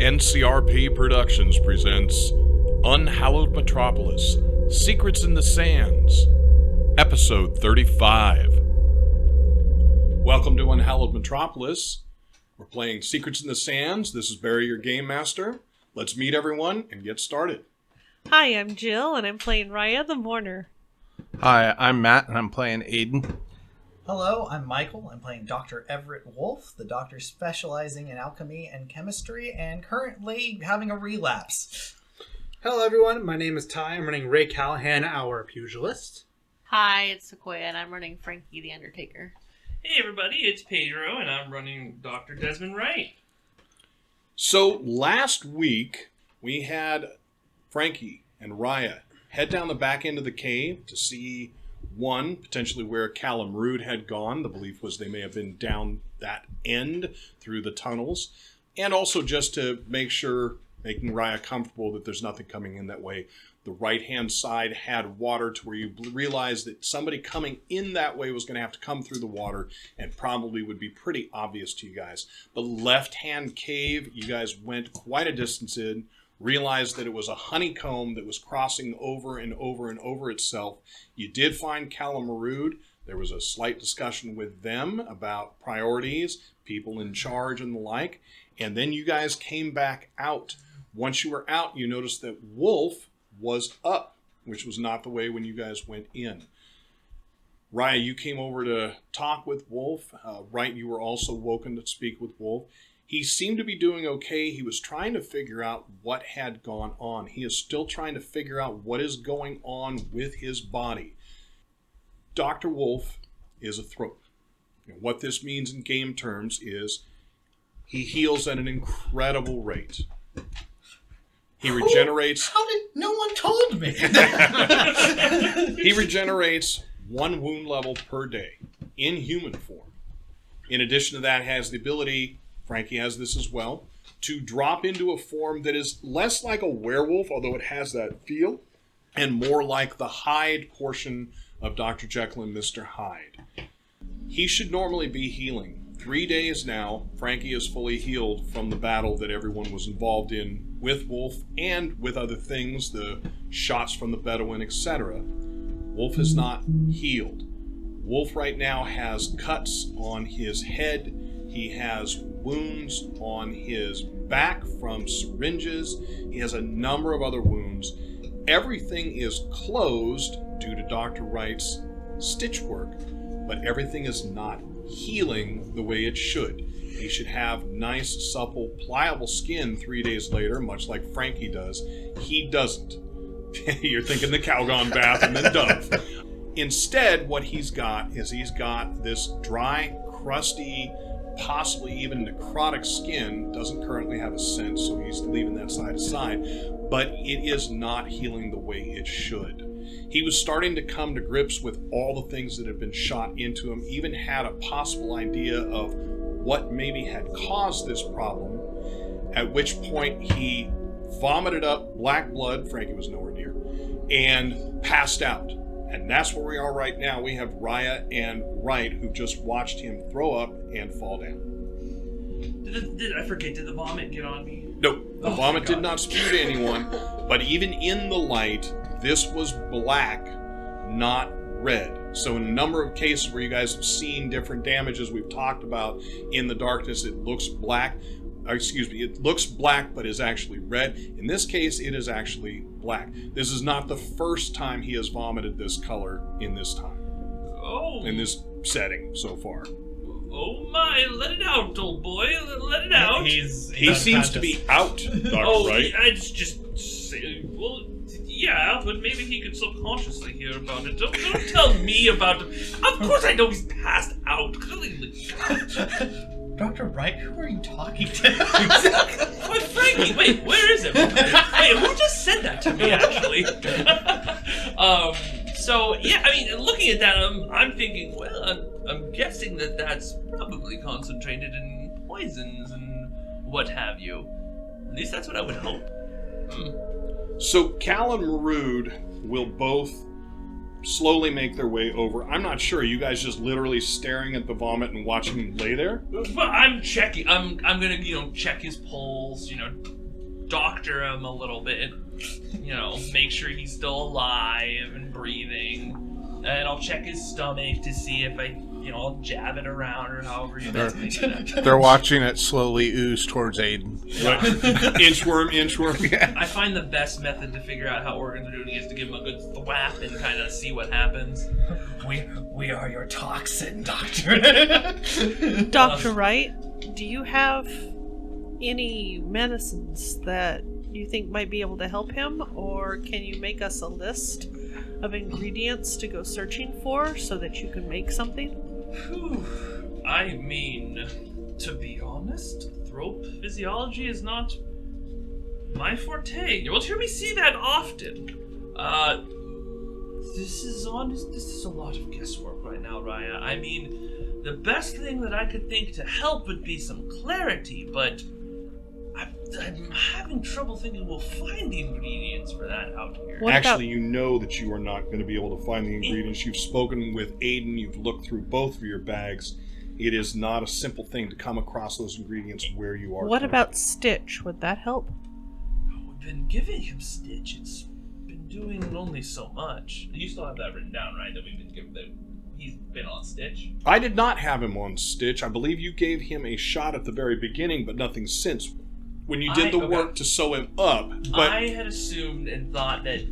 NCRP Productions presents Unhallowed Metropolis, Secrets in the Sands, Episode 35. Welcome to Unhallowed Metropolis. We're playing Secrets in the Sands. This is Barry, your Game Master. Let's meet everyone and get started. Hi, I'm Jill, and I'm playing Raya the Mourner. Hi, I'm Matt, and I'm playing Ayden. Hello, I'm Michael. I'm playing Dr. Everett Wolfe, the doctor specializing in alchemy and chemistry, and currently having a relapse. Hello everyone, my name is Ty. I'm running Ray Callahan, our Pugilist. Hi, it's Sequoia, and I'm running Frankie the Undertaker. Hey everybody, it's Pedro, and I'm running Dr. Desmond Wright. So last week, we had Frankie and Raya head down the back end of the cave to see, one, potentially where Callahan had gone. The belief was they may have been down that end through the tunnels. And also just to make sure, making Raya comfortable that there's nothing coming in that way. The right-hand side had water to where you realized that somebody coming in that way was going to have to come through the water and probably would be pretty obvious to you guys. The left-hand cave, you guys went quite a distance in, realized that it was a honeycomb that was crossing over and over and over itself. You did find Callahan. There was a slight discussion with them about priorities, people in charge and the like. And then you guys came back out. Once you were out, you noticed that Wolfe was up, which was not the way when you guys went in. Raya, you came over to talk with Wolfe. Wright, you were also woken to speak with Wolfe. He seemed to be doing okay. He was trying to figure out what had gone on. He is still trying to figure out what is going on with his body. Dr. Wolfe is a throat. And what this means in game terms is he heals at an incredible rate. He regenerates... How did... No one told me! He regenerates 1 wound level per day in human form. In addition to that, has the ability... Frankie has this as well, to drop into a form that is less like a werewolf, although it has that feel, and more like the Hyde portion of Dr. Jekyll and Mr. Hyde. He should normally be healing. 3 days now, Frankie is fully healed from the battle that everyone was involved in with Wolfe and with other things, the shots from the Bedouin, etc. Wolfe is not healed. Wolfe right now has cuts on his head. He has wounds on his back from syringes. He has a number of other wounds. Everything is closed due to Dr. Wright's stitch work, but everything is not healing the way it should. He should have nice, supple, pliable skin 3 days later, much like Frankie does. He doesn't. You're thinking the Calgon bath and then Dove. Instead, what he's got is he's got this dry, crusty, possibly even necrotic skin. Doesn't currently have a scent, so he's leaving that side aside, but it is not healing the way it should. He was starting to come to grips with all the things that had been shot into him, even had a possible idea of what maybe had caused this problem, at which point he vomited up black blood, Frankie was nowhere near, and passed out. And that's where we are right now. We have Raya and Wright, who just watched him throw up and fall down. Did I forget? Did the vomit get on me? Nope. The vomit did not spew to anyone. But even in the light, this was black, not red. So in a number of cases where you guys have seen different damages we've talked about in the darkness, it looks black. It looks black, but is actually red. In this case, it is actually black. This is not the first time he has vomited this color in this time. Oh. In this setting so far. Oh my, let it out, old boy. Let it out. He seems to be out, Dr. Wright. I just say, well, yeah, but maybe he could subconsciously hear about it. Don't tell me about it. Of course I know he's passed out. Clearly. Dr. Wright, who are you talking to? Wait, Frankie, wait, where is it? Wait, who just said that to me, actually? So, yeah, I mean, looking at that, I'm thinking, well, I'm guessing that that's probably concentrated in poisons and what have you. At least that's what I would hope. So, Cal and Marood will both slowly make their way over. I'm not sure. You guys just literally staring at the vomit and watching him lay there? But I'm checking. I'm gonna check his pulse. Doctor him a little bit. Make sure he's still alive and breathing. And I'll check his stomach to see if I'll jab it around or however you guys make it. They're watching it slowly ooze towards Ayden. Inchworm. Yeah. I find the best method to figure out how organs are doing is to give him a good thwap and kind of see what happens. We are your toxin, Doctor. Dr. Wright, do you have any medicines that you think might be able to help him, or can you make us a list of ingredients to go searching for so that you can make something? Whew. I mean, to be honest, throat physiology is not my forte. You won't hear me say that often. This is a lot of guesswork right now, Raya. I mean, the best thing that I could think to help would be some clarity, but I'm having trouble thinking we'll find the ingredients for that out here. Actually, you know that you are not going to be able to find the ingredients. You've spoken with Ayden. You've looked through both of your bags. It is not a simple thing to come across those ingredients where you are. What about Stitch? Would that help? We've been giving him Stitch. It's been doing only so much. You still have that written down, right? That we've been giving that he's been on Stitch. I did not have him on Stitch. I believe you gave him a shot at the very beginning, but nothing since. When you did the work to sew him up. But I had assumed and thought that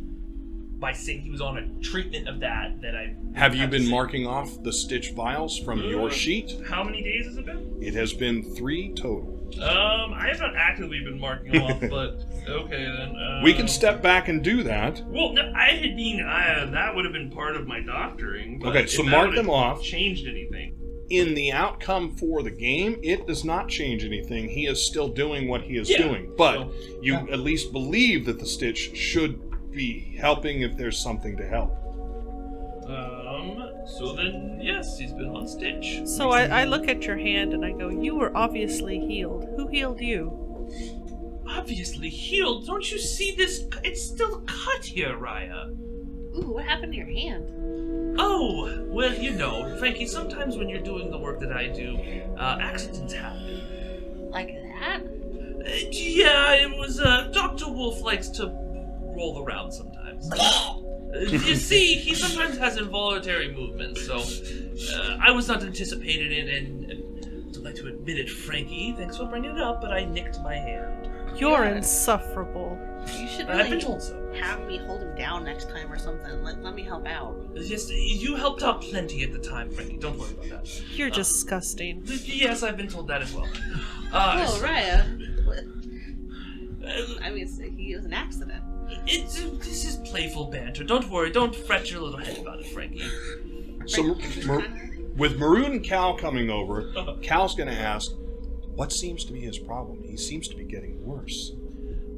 by saying he was on a treatment of that I... Have you been marking off the Stitch vials from your sheet? How many days has it been? It has been 3 total. I have not actively been marking off, but okay then. We can step back and do that. Well, no, that would have been part of my doctoring. But okay, so mark them off. Changed anything? In the outcome for the game, it does not change anything. He is still doing what he is doing. But you at least believe that the Stitch should be helping if there's something to help. So then, yes, he's been on Stitch. So I look at your hand and I go, you were obviously healed. Who healed you? Obviously healed? Don't you see this? It's still cut here, Raya. Ooh, what happened to your hand? Oh, well, Frankie, sometimes when you're doing the work that I do, accidents happen. Like that? Yeah, it was, Dr. Wolfe likes to roll around sometimes. You see, he sometimes has involuntary movements, so I was not anticipated in, and I'd like to admit it, Frankie, thanks for bringing it up, but I nicked my hand. You're insufferable. You should I've been told so. Have me hold him down next time or something. Let me help out. Yes, you helped out plenty at the time, Frankie. Don't worry about that. You're disgusting. Yes, I've been told that as well. Raya. I mean, he was an accident. This is playful banter. Don't worry. Don't fret your little head about it, Frankie. So, with Maroon and Cal coming over, Cal's going to ask, what seems to be his problem? He seems to be getting worse.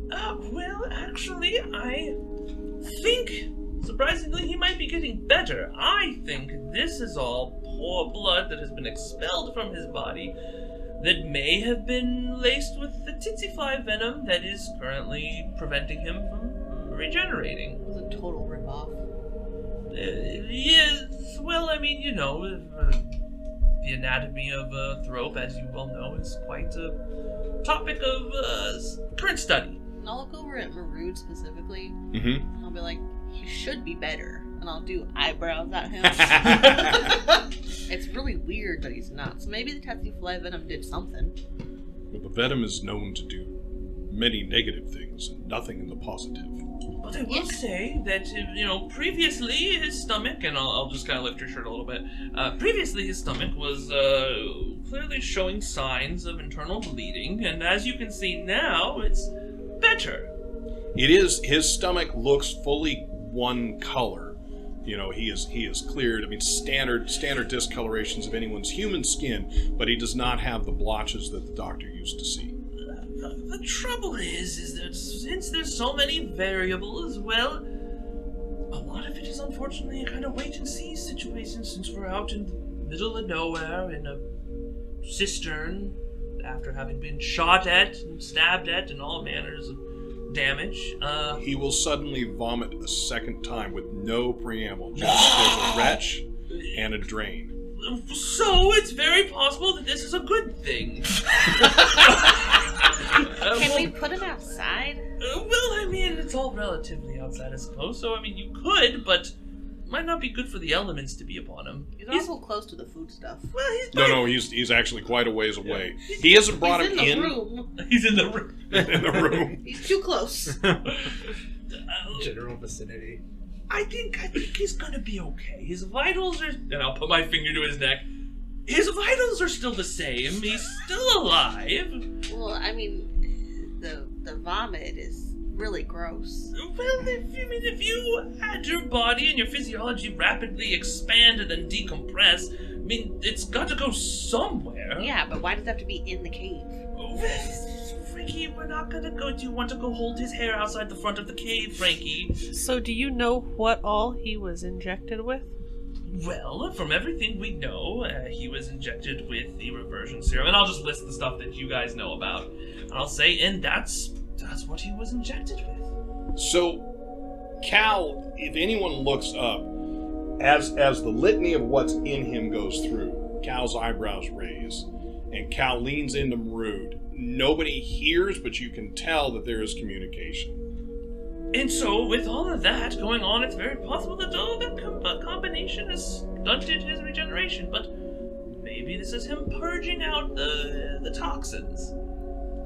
Well, actually, I think, surprisingly, he might be getting better. I think this is all poor blood that has been expelled from his body that may have been laced with the tsetse fly venom that is currently preventing him from regenerating. It was a total ripoff. Yes, well, I mean, the anatomy of a throat, as you well know, is quite a topic of current study. I'll look over at Maroon specifically, Mm-hmm. and I'll be like, he should be better. And I'll do eyebrows at him. It's really weird that he's not. So maybe the tsetse fly venom did something. Well, the venom is known to do many negative things and nothing in the positive. But I will say that, previously his stomach, and I'll just kind of lift your shirt a little bit, previously his stomach was clearly showing signs of internal bleeding, and as you can see now, it's better. It is, his stomach looks fully one color. He is cleared. I mean, standard discolorations of anyone's human skin, but he does not have the blotches that the doctor used to see. The trouble is that since there's so many variables, well, a lot of it is unfortunately a kind of wait-and-see situation since we're out in the middle of nowhere in a cistern after having been shot at and stabbed at and all manners of damage. He will suddenly vomit a second time with no preamble. Just there's a retch and a drain. So it's very possible that this is a good thing. Can we put him outside? Well, I mean, it's all relatively outside, I suppose. So, I mean, you could, but might not be good for the elements to be upon him. He's awful close to the food stuff. Well, No, he's actually quite a ways away. He hasn't brought him He's in. room. He's in the room. In the room. He's too close. General vicinity. I think he's gonna be okay. His vitals are, and I'll put my finger to his neck. His vitals are still the same. He's still alive. Well, I mean, the vomit is really gross. Well, if you had your body and your physiology rapidly expand and then decompress, I mean, it's got to go somewhere. Yeah, but why does it have to be in the cave? Frankie, we're not gonna go. Do you want to go hold his hair outside the front of the cave, Frankie? So do you know what all he was injected with? Well, from everything we know, he was injected with the reversion serum, and I'll just list the stuff that you guys know about. And I'll say, and that's what he was injected with. So, Cal, if anyone looks up, as the litany of what's in him goes through, Cal's eyebrows raise, and Cal leans into Marud. Nobody hears, but you can tell that there is communication. And so, with all of that going on, it's very possible that all that combination has stunted his regeneration. But maybe this is him purging out the toxins.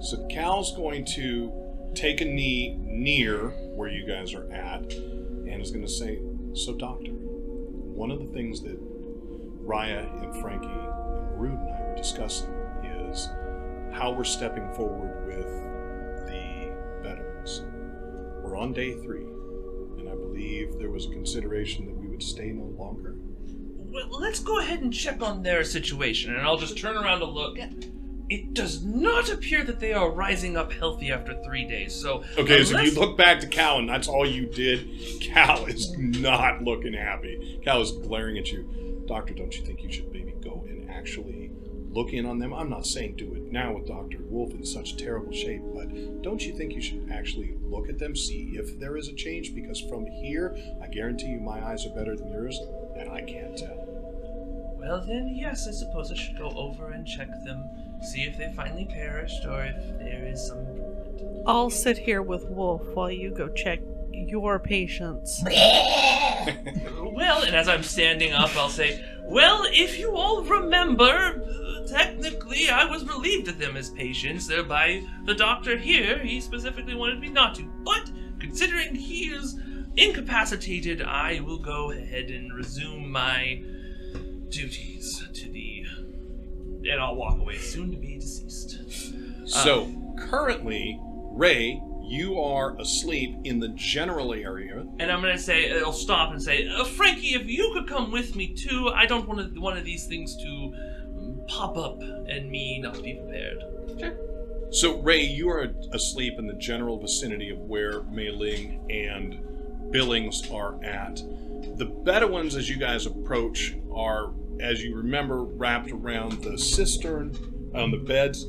So Cal's going to take a knee near where you guys are at, and is going to say, "So, Doctor, one of the things that Raya and Frankie and Marud and I were discussing is how we're stepping forward with the veterans. We're on day 3, and I believe there was a consideration that we would stay no longer." Well, let's go ahead and check on their situation, and I'll just turn around to look. It does not appear that they are rising up healthy after 3 days, so... Okay, so if you look back to Cal and that's all you did, Cal is not looking happy. Cal is glaring at you. "Doctor, don't you think you should maybe go and actually look in on them? I'm not saying do it now with Dr. Wolfe in such terrible shape, but don't you think you should actually look at them, see if there is a change? Because from here, I guarantee you my eyes are better than yours, and I can't tell." Well then, yes, I suppose I should go over and check them, see if they finally perished or if there is some improvement. I'll sit here with Wolf while you go check your patients. Well, and as I'm standing up, I'll say, well, if you all remember, technically I was relieved of them as patients by the doctor here. He specifically wanted me not to. But considering he is incapacitated, I will go ahead and resume my duties to the... and I'll walk away, soon to be deceased. So, currently, Ray, you are asleep in the general area. And I'm going to say, I'll stop and say, Frankie, if you could come with me too, I don't want one of these things to pop up and me not be prepared. Sure. So, Ray, you are asleep in the general vicinity of where Mei Ling and Billings are at. The Bedouins, as you guys approach, are, as you remember, wrapped around the cistern, on the beds.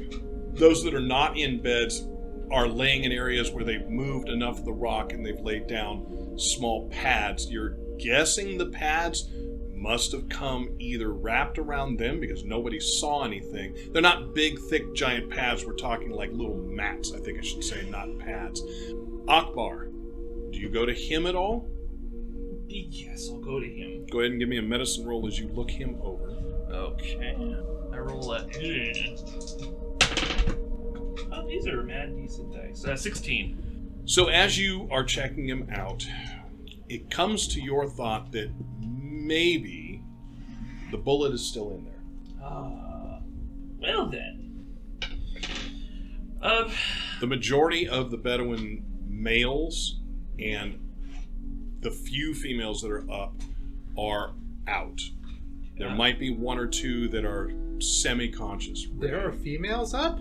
Those that are not in beds are laying in areas where they've moved enough of the rock and they've laid down small pads. You're guessing the pads must have come either wrapped around them because nobody saw anything. They're not big, thick, giant pads. We're talking like little mats, I think I should say, not pads. Akbar, do you go to him at all? Yes, I'll go to him. Go ahead and give me a medicine roll as you look him over. Okay. I roll a... Oh, these are mad decent dice. 16. So as you are checking him out, it comes to your thought that maybe the bullet is still in there. Well then. The majority of the Bedouin males and the few females that are up are out. There might be one or two that are semi-conscious. There are females up?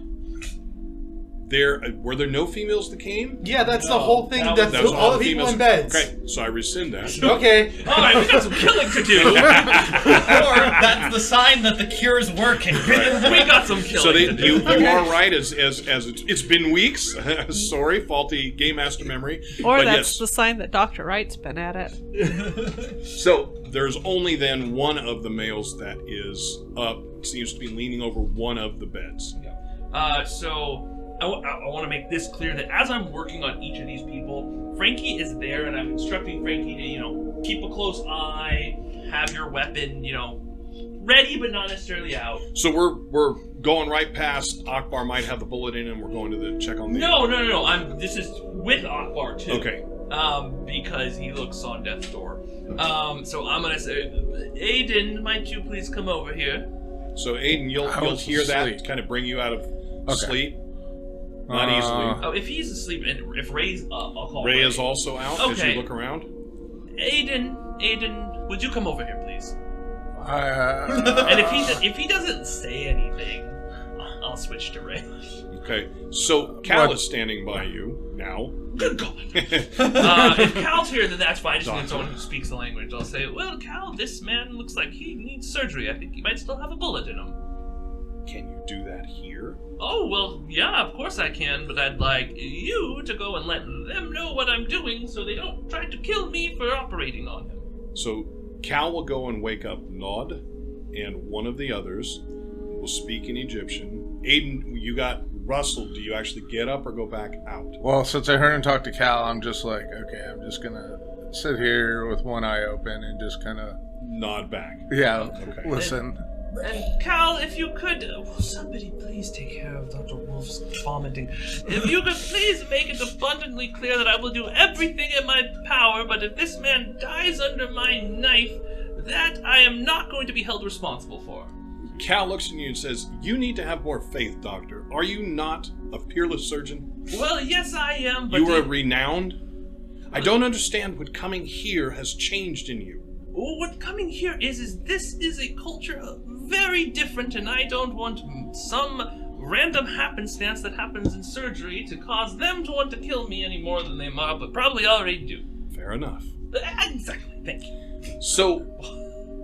Were there no females that came? Yeah, that's the whole thing. that That's was all the people females. in beds. Okay, so I rescind that. Okay. All right, we got some killing to do. Or that's the sign that the cure is working. We got some killing So to do. you are right. As it's been weeks. Sorry, faulty game master memory. Or But that's yes. the sign that Dr. Wright's been at it. So there's only then one of the males that is up. Seems to be leaning over one of the beds. So I want to make this clear that as I'm working on each of these people, Frankie is there, and I'm instructing Frankie to, keep a close eye, have your weapon, ready but not necessarily out. So we're going right past Akbar. Might have the bullet in him. We're going to the check on the. No. This is with Akbar too. Okay. Because he looks on death's door. So I'm gonna say, Ayden, might you please come over here? So Ayden, you'll hear that kind of bring you out of sleep. Not easily. Oh, if he's asleep and if Ray's up, I'll call Ray Ray. is also out as Okay. you look around. Ayden, would you come over here, please? And And if he doesn't say anything, I'll switch to Ray. Okay. So Cal is standing by you now. Good God. If Cal's here, then that's fine. I just need someone who speaks the language. I'll say, well, Cal, this man looks like he needs surgery. I think he might still have a bullet in him. Can you do that here? Oh, well, yeah, of course I can, but I'd like you to go and let them know what I'm doing so they don't try to kill me for operating on him. So Cal will go and wake up Nod, and one of the others will speak in Egyptian. Ayden, you got Russell. Do you actually get up or go back out? well, since I heard him talk to Cal, I'm just like, okay, I'm just gonna sit here with one eye open and just kind of, Nod back. okay. Listen. And Cal, if you could, somebody please take care of Dr. Wolfe's vomiting. If you could please make it abundantly clear that I will do everything in my power, but if this man dies under my knife, that I am not going to be held responsible for. Cal looks at you and says, you need to have more faith, Doctor. Are you not a peerless surgeon? Well, yes, I am, but You are renowned? I don't understand what coming here has changed in you. what coming here is this is a culture very different, and I don't want some random happenstance that happens in surgery to cause them to want to kill me any more than they but probably already do. Fair enough. Exactly, thank you. So,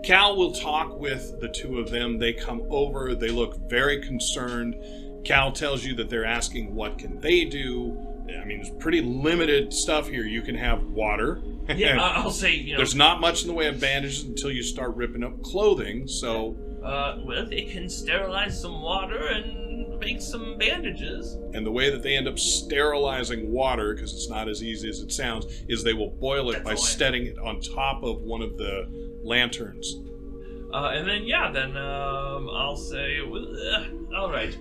Cal will talk with the two of them. They come over. They look very concerned. Cal tells you that they're asking what can they do. I mean, there's pretty limited stuff here. You can have water. Yeah, I'll say, There's not much in the way of bandages until you start ripping up clothing, so... well, they can sterilize some water and make some bandages. And the way that they end up sterilizing water, because it's not as easy as it sounds, is they will boil it by setting it on top of one of the lanterns. And then, I'll say, all right.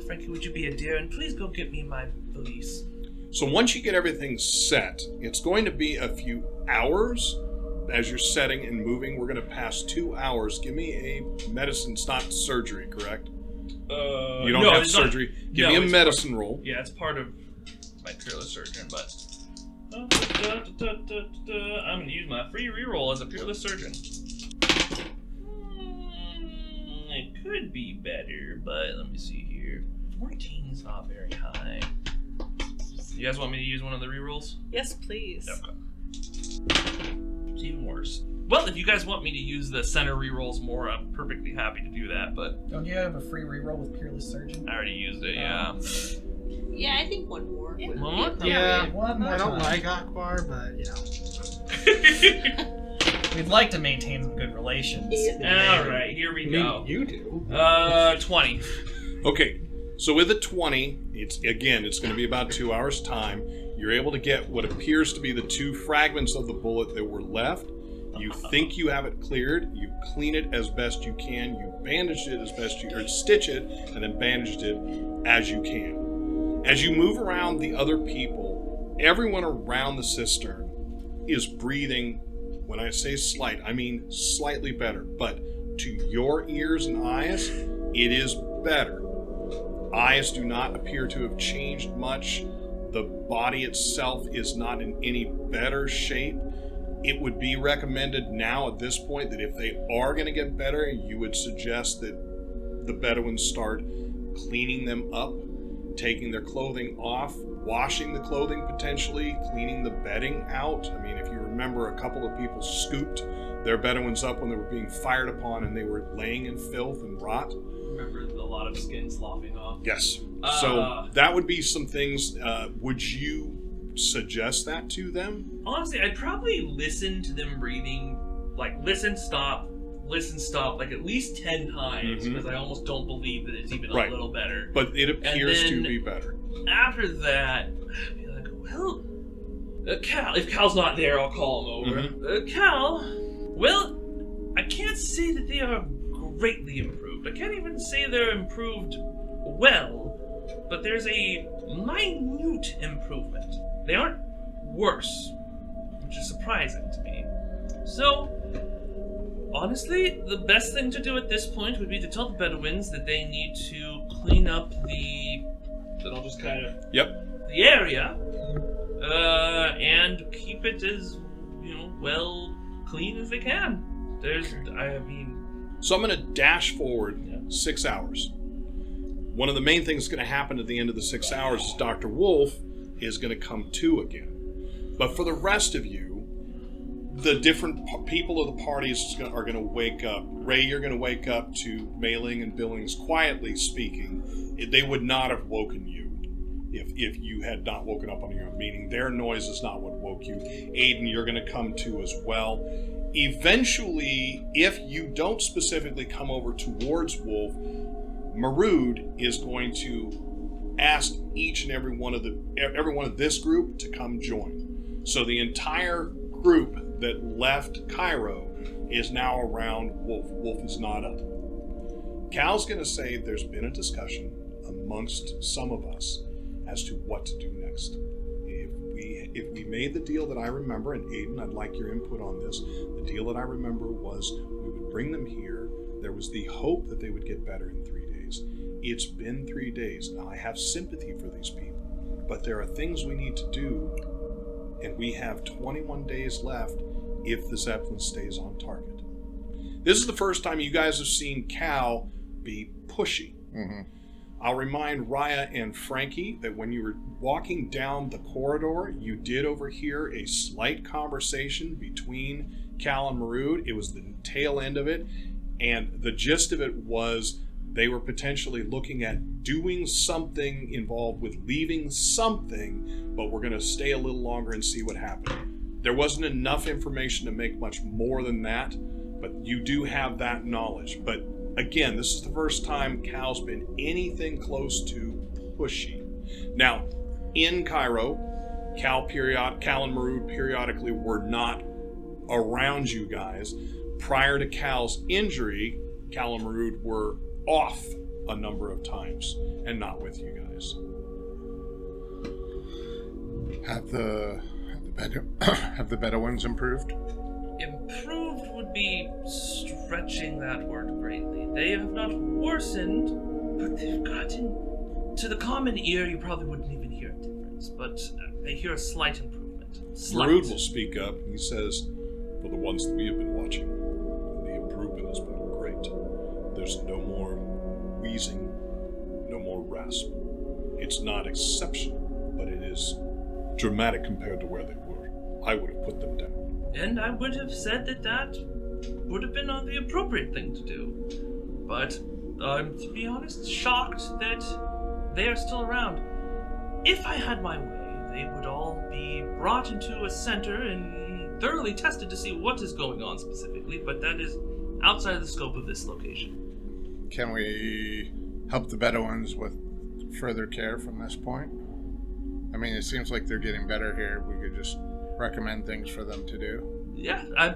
Frankie, would you be a dear and please go get me my valise? So once you get everything set, it's going to be a few hours as you're setting and moving. We're going to pass 2 hours. Give me a medicine. It's not surgery, correct? You don't have surgery. Give me a medicine roll. Yeah, it's part of my Peerless Surgeon, but... I'm going to use my free reroll as a Peerless Surgeon. It could be better, but let me see here. 14 is not very high. You guys want me to use one of the rerolls? Yes, please. Okay. It's even worse. Well, if you guys want me to use the center rerolls more, I'm perfectly happy to do that, but... Don't you have a free reroll with Peerless Surgeon? I already used it, yeah. Yeah, I think one more. One more? Yeah, One more I don't time. like Akbar, but We'd like to maintain some good relations. Alright, here we go. You do. 20. Okay, so with a 20, it's going to be about 2 hours' time. You're able to get what appears to be the 2 fragments of the bullet that were left. You think you have it cleared. You clean it as best you can. You bandage it as best you or stitch it and then bandage it as you can. As you move around the other people, everyone around the cistern is breathing. When I say slight, I mean slightly better. But to your ears and eyes, it is better. Eyes do not appear to have changed much. The body itself is not in any better shape. It would be recommended now at this point that if they are going to get better, you would suggest that the Bedouins start cleaning them up taking their clothing off, washing the clothing potentially, cleaning the bedding out. I mean, if you remember, a couple of people scooped their Bedouins up when they were being fired upon and they were laying in filth and rot. Remember a lot of skin sloughing off. Yes. So that would be some things. Would you suggest that to them? Honestly, I'd probably listen to them breathing, like listen, stop, like at least 10 times, because I almost don't believe that it's even a little better. But it appears to be better. After that, I'd be like, well, Cal, if Cal's not there, I'll call him over. Cal, well, I can't say that they are greatly improved. I can't even say they're improved well, but there's a minute improvement. They aren't worse, which is surprising to me. So, honestly, the best thing to do at this point would be to tell the Bedouins that they need to clean up the area, and keep it as, well clean as they can. So I'm going to dash forward 6 hours. One of the main things that's going to happen at the end of the 6 hours is Dr. Wolfe is going to come to again. But for the rest of you, the different people of the parties are going to wake up. Ray, you're going to wake up to Mailing and Billings quietly speaking. They would not have woken you if you had not woken up on your own, meaning their noise is not what woke you. Ayden, you're going to come to as well. Eventually, if you don't specifically come over towards Wolfe, Marood is going to ask each and every one of this group to come join. So the entire group that left Cairo is now around Wolfe. Wolfe is not up. Cal's going to say there's been a discussion amongst some of us as to what to do next. If we made the deal that I remember, and Ayden, I'd like your input on this, the deal that I remember was we would bring them here. There was the hope that they would get better in 3 days. It's been 3 days. Now, I have sympathy for these people, but there are things we need to do, and we have 21 days left if the Zeppelin stays on target. This is the first time you guys have seen Cal be pushy. I'll remind Raya and Frankie that when you were walking down the corridor, you did overhear a slight conversation between Cal and Marood. It was the tail end of it, and the gist of it was they were potentially looking at doing something involved with leaving something, but we're going to stay a little longer and see what happened. There wasn't enough information to make much more than that, but you do have that knowledge. But again, this is the first time Cal's been anything close to pushy. Now, in Cairo, Cal and Marood periodically were not around you guys. Prior to Cal's injury, Cal and Marood were off a number of times and not with you guys. Have the Bedouins improved? Improved would be stretching that word greatly. They have not worsened, but they've gotten... To the common ear, you probably wouldn't even hear a difference, but they hear a slight improvement. Marood will speak up. He says, for the ones that we have been watching, the improvement has been great. There's no more wheezing, no more rasp. It's not exceptional, but it is dramatic compared to where they were. I would have put them down. And I would have said that would have been the appropriate thing to do. But I'm, to be honest, shocked that they are still around. If I had my way, they would all be brought into a center and thoroughly tested to see what is going on specifically, but that is outside of the scope of this location. Can we help the Bedouins with further care from this point? I mean, it seems like they're getting better here. We could just recommend things for them to do. Yeah, I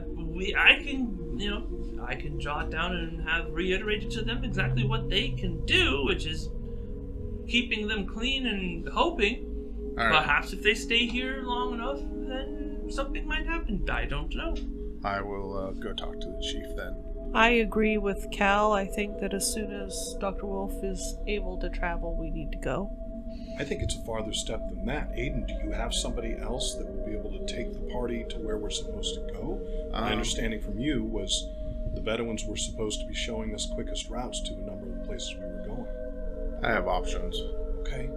can jot down and have reiterated to them exactly what they can do, which is keeping them clean and hoping. Perhaps if they stay here long enough, then something might happen. I don't know. I will go talk to the chief then. I agree with Cal. I think that as soon as Dr. Wolfe is able to travel, we need to go. I think it's a farther step than that. Ayden, do you have somebody else that will be able to take the party to where we're supposed to go? My understanding from you was the Bedouins were supposed to be showing us quickest routes to a number of the places we were going. I have options. Okay.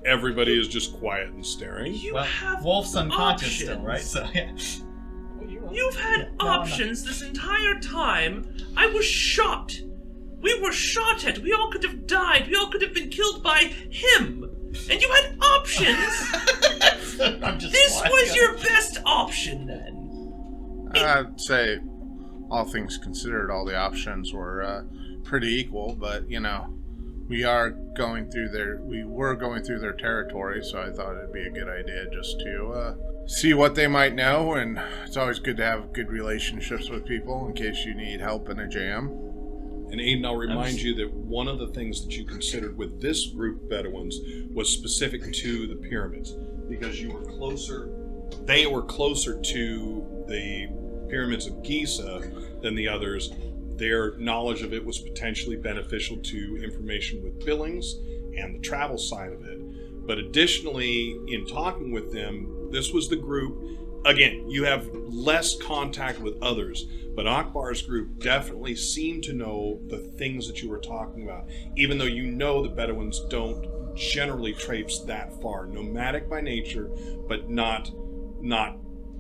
Everybody is just quiet and staring. You have Wolf's unconscious options. still, right? So yeah. You've had options this entire time. I was shot. We were shot at. We all could have died. We all could have been killed by him. And you had options. This was your best option then. I'd say, all things considered, all the options were pretty equal, but, we were going through their territory, so I thought it'd be a good idea just to see what they might know, and it's always good to have good relationships with people in case you need help in a jam. And Ayden, I'll remind you that one of the things that you considered with this group of Bedouins was specific to the pyramids, because they were closer to the pyramids of Giza than the others. Their knowledge of it was potentially beneficial to information with billings and the travel side of it. But additionally, in talking with them, this was the group. Again, you have less contact with others, but Akbar's group definitely seemed to know the things that you were talking about, even though you know the Bedouins don't generally traipse that far. Nomadic by nature, but not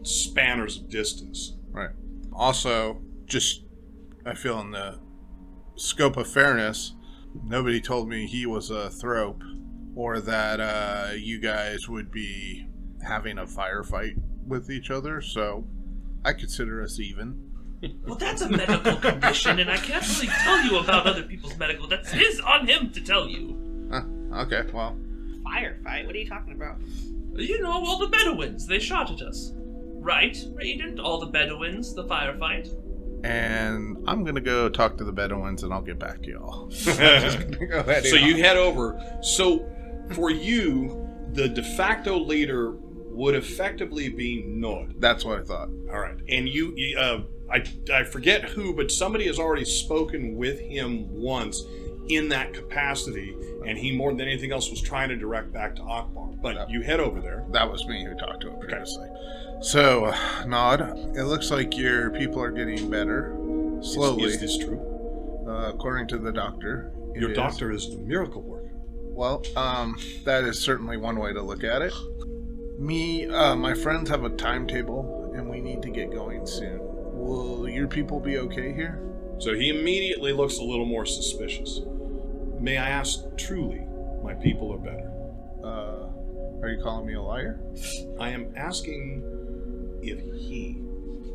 spanners of distance. Right. Also, just, I feel in the scope of fairness, nobody told me he was a thrope, or that you guys would be having a firefight with each other, so I consider us even. Well, that's a medical condition, and I can't really tell you about other people's medical. That is on him to tell you. Okay, well. Firefight? What are you talking about? All the Bedouins. They shot at us. Right, Ayden? All the Bedouins, the firefight. And I'm going to go talk to the Bedouins, and I'll get back to y'all. Just gonna go ahead So you head over. So for you, the de facto leader would effectively be Nod. That's what I thought. All right. And I forget who, but somebody has already spoken with him once in that capacity, and he, more than anything else, was trying to direct back to Akbar. But you head over there. That was me who talked to him previously. So, Nod, it looks like your people are getting better. Slowly. Is this true? According to the doctor. Your doctor is a miracle worker. Well, that is certainly one way to look at it. My friends have a timetable, and we need to get going soon. Will your people be okay here? So he immediately looks a little more suspicious. May I ask, truly, my people are better? Are you calling me a liar? I am asking if he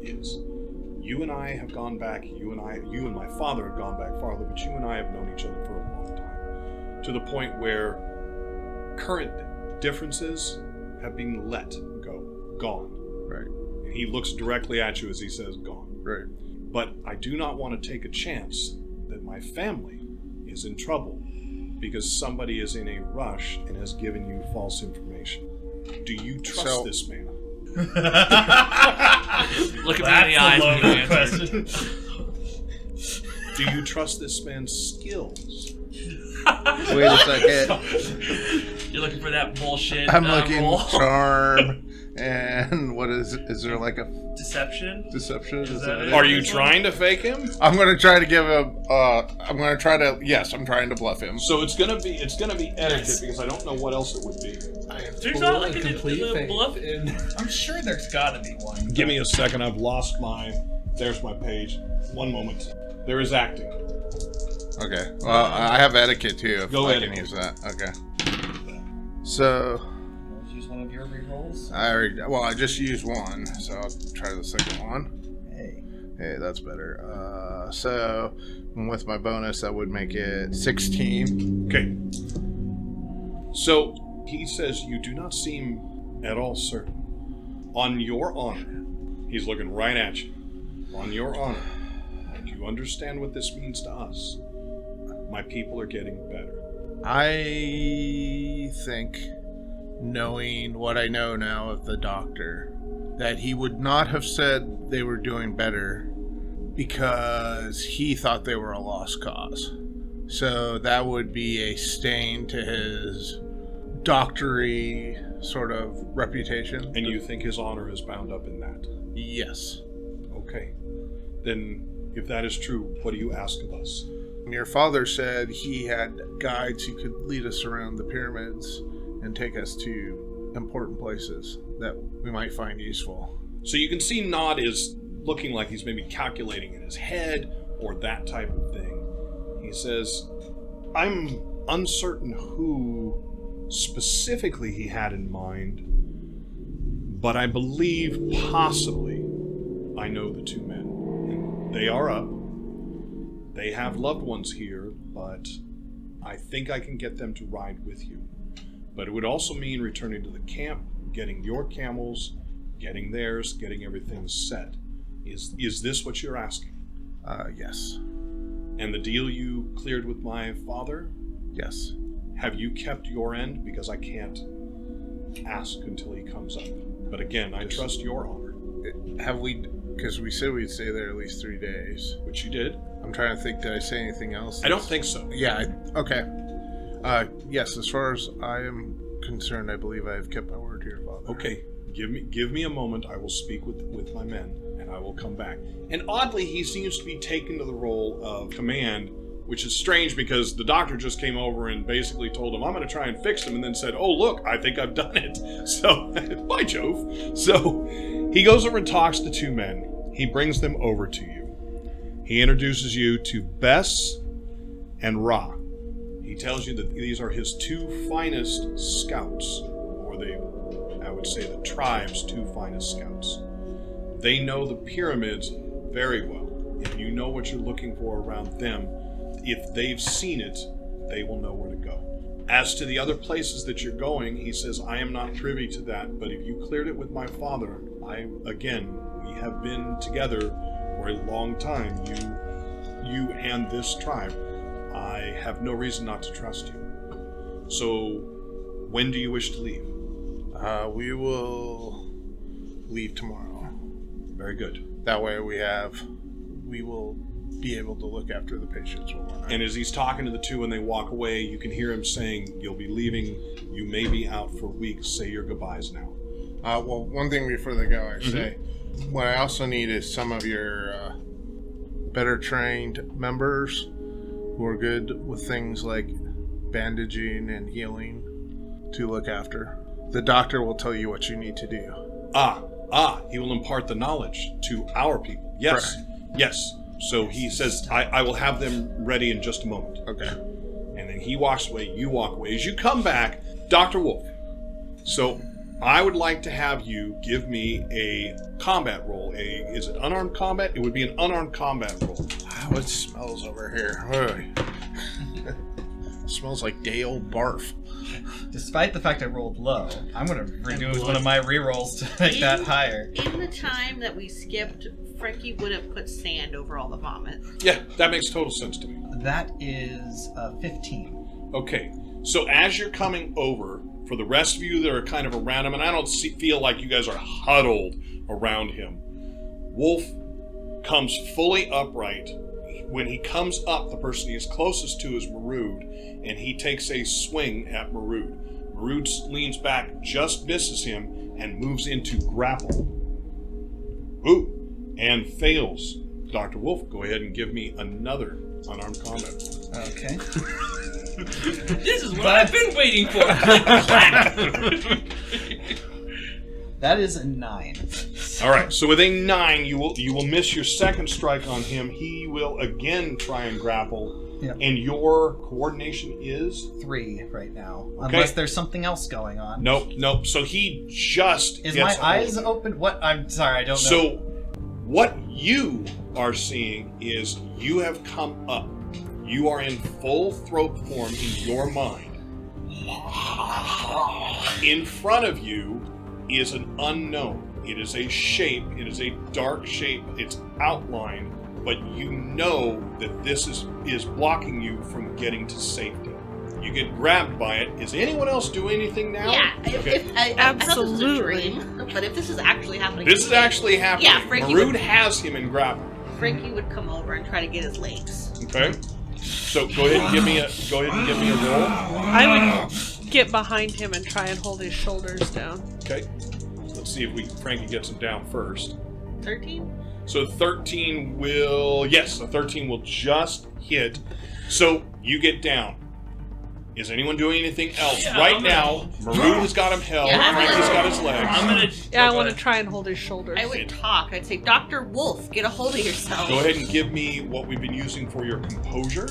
is. You and I have gone back, you and my father have gone back farther, but you and I have known each other for a long time. To the point where current differences have been let go, gone. Right. And he looks directly at you as he says, gone. Right. But I do not want to take a chance that my family is in trouble because somebody is in a rush and has given you false information. Do you trust this man? Look at me in the eyes when you answer. Do you trust this man's skills? Wait a second. You're looking for that bullshit. I'm looking roll. charm, and what is there like a Deception? deception? Is that it? Are you trying to fake him? I'm going to try to give him. Yes, I'm trying to bluff him. So it's gonna be etiquette because I don't know what else it would be. There's not like a bluff. I'm sure there's got to be one. Give me a second. I've lost there's my page. One moment. There is acting. Okay. Well, I have etiquette too. If Go I etiquette. can use that. Okay. So Use one of your rerolls. I just used one, so I'll try the second one. Hey, that's better. So with my bonus, that would make it 16. Okay. So he says you do not seem at all certain. On your honor, he's looking right at you. On your honor, do you understand what this means to us? My people are getting better. I think, knowing what I know now of the doctor, that he would not have said they were doing better because he thought they were a lost cause. So that would be a stain to his doctory sort of reputation. And you think his honor is bound up in that? Yes. Okay. Then, if that is true, what do you ask of us? Your father said he had guides who could lead us around the pyramids, and take us to important places that we might find useful. So you can see Nod is looking like he's maybe calculating in his head or that type of thing. He says, I'm uncertain who specifically he had in mind, but I believe possibly I know the two men. And they are up. They have loved ones here, but I think I can get them to ride with you. But it would also mean returning to the camp, getting your camels, getting theirs, getting everything set. Is this what you're asking? Yes. And the deal you cleared with my father? Yes. Have you kept your end? Because I can't ask until he comes up. But again, I trust your honor. Have we... Because we said we'd stay there at least 3 days. Which you did. I'm trying to think, did I say anything else? I don't think so. Yeah, okay. Yes, as far as I am concerned, I believe I have kept my word to your father. Okay, give me a moment. I will speak with my men, and I will come back. And oddly, he seems to be taken to the role of command, which is strange because the doctor just came over and basically told him, I'm going to try and fix him, and then said, oh, look, I think I've done it. So, by Jove. So, he goes over and talks to two men. He brings them over to you. He introduces you to Bess and Ra. He tells you that these are his two finest scouts, or I would say the tribe's two finest scouts. They know the pyramids very well. If you know what you're looking for around them, if they've seen it, they will know where to go. As to the other places that you're going, he says, I am not privy to that, but if you cleared it with my father, we have been together for a long time, you and this tribe. I have no reason not to trust you. So, when do you wish to leave? We will leave tomorrow. Very good. That way we will be able to look after the patients while we're not. And as he's talking to the two and they walk away, you can hear him saying, you'll be leaving, you may be out for weeks, say your goodbyes now. Well, one thing before they go, I say, what I also need is some of your better trained members who are good with things like bandaging and healing to look after. The doctor will tell you what you need to do. He will impart the knowledge to our people. Yes, Correct. Yes. So he says, I will have them ready in just a moment. Okay. And then he walks away, you walk away. As you come back, Dr. Wolfe, so I would like to have you give me a combat roll. Is it unarmed combat? It would be an unarmed combat roll. What smells over here? Smells like day old barf. Despite the fact I rolled low, I'm going to redo one of my rerolls to make that higher. In the time that we skipped, Frankie would have put sand over all the vomit. Yeah, that makes total sense to me. That is 15. Okay, so as you're coming over, for the rest of you that are kind of around him, and I don't feel like you guys are huddled around him, Wolfe comes fully upright. When he comes up, the person he is closest to is Marood, and he takes a swing at Marood. Marood leans back, just misses him, and moves into grapple. Ooh, and fails. Dr. Wolfe, go ahead and give me another unarmed combat roll. Okay. This is what I've been waiting for. That is a 9. All right, so with a 9, you will miss your second strike on him. He will again try and grapple, Yep. and your coordination is 3 right now. Okay. Unless there's something else going on. nope. So he just Is gets my eyes open? What? I'm sorry, I don't know. So what you are seeing is you have come up. You are in full throat form in your mind. In front of you is an unknown. It is a shape. It is a dark shape. It's outlined, but you know that this is blocking you from getting to safety. You get grabbed by it. Is anyone else doing anything now? Yeah, Okay. I thought this was a Absolutely. dream, but if this is actually happening, This is actually happening. Yeah, Frankie Marood would- has him in grapple. Frankie would come over and try to get his legs. Okay. So go ahead and give me a roll. I would get behind him and try and hold his shoulders down. Okay. Let's see if Frankie gets him down first. 13? So 13 will... Yes, a 13 will just hit. So you get down. Is anyone doing anything else? Yeah, Right I'm now, Maroon has got him held. Yeah, Frankie's got his legs. I'm gonna. Yeah, I go want to ahead. try and hold his shoulders. I would talk. I'd say, Dr. Wolfe, get a hold of yourself. Go ahead and give me what we've been using for your composure.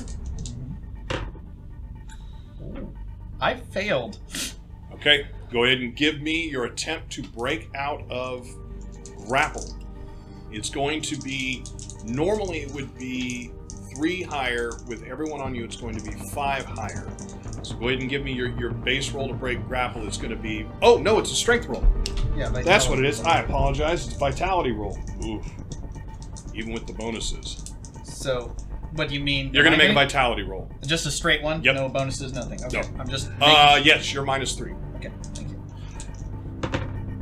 I failed. Okay, go ahead and give me your attempt to break out of grapple. It's going to be, normally it would be 3 higher. With everyone on you, it's going to be 5 higher. So go ahead and give me your base roll to break grapple. It's going to be, oh no, it's a strength roll. Yeah, but That's what it is. I apologize. It's vitality roll. Oof. Even with the bonuses. So, what do you mean? You're going to make a my vitality roll. just a straight one? Yep. No bonuses, nothing. Okay. No. I'm just. Yes, you're -3. Okay, thank you.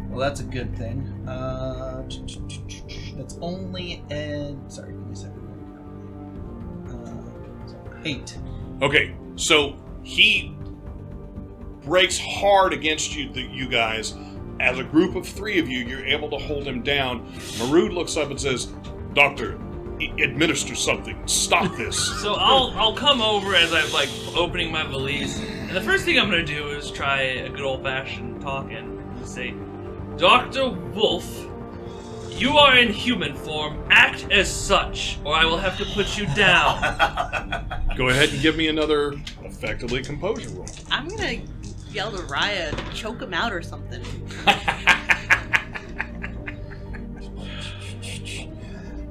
Well, that's a good thing. That's only sorry, give me a second. 8. Okay, so he breaks hard against you guys. As a group of 3 of you, you're able to hold him down. Marud looks up and says, "Doctor, administer something. Stop this." So I'll come over as I'm like opening my valise, and the first thing I'm gonna do is try a good old fashioned talking and say, Dr. Wolfe, you are in human form. Act as such, or I will have to put you down. Go ahead and give me another effectively composure roll. I'm gonna yell to Raya, choke him out or something.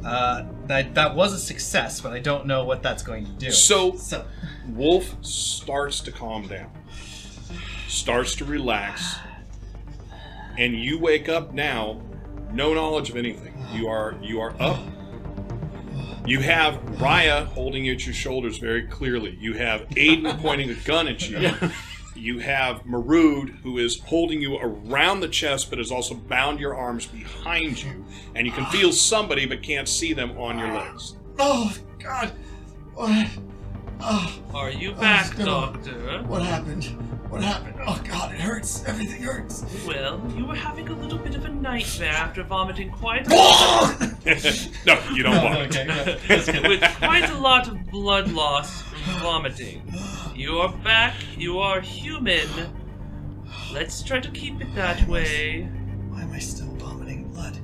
That was a success, but I don't know what that's going to do. So Wolf starts to calm down, starts to relax, and you wake up now, no knowledge of anything. You are up. You have Raya holding you at your shoulders very clearly. You have Ayden pointing a gun at you. You have Marud, who is holding you around the chest, but has also bound your arms behind you. And you can feel somebody, but can't see them on your legs. Oh, God. What? Oh, Are you back, Doctor? what happened? What happened? Oh, God, it hurts. Everything hurts. Well, you were having a little bit of a nightmare after vomiting quite No, you don't want Okay, it. yeah. with quite a lot of blood loss from vomiting. You are back. You are human. Let's try to keep it that way. Why am I still vomiting blood?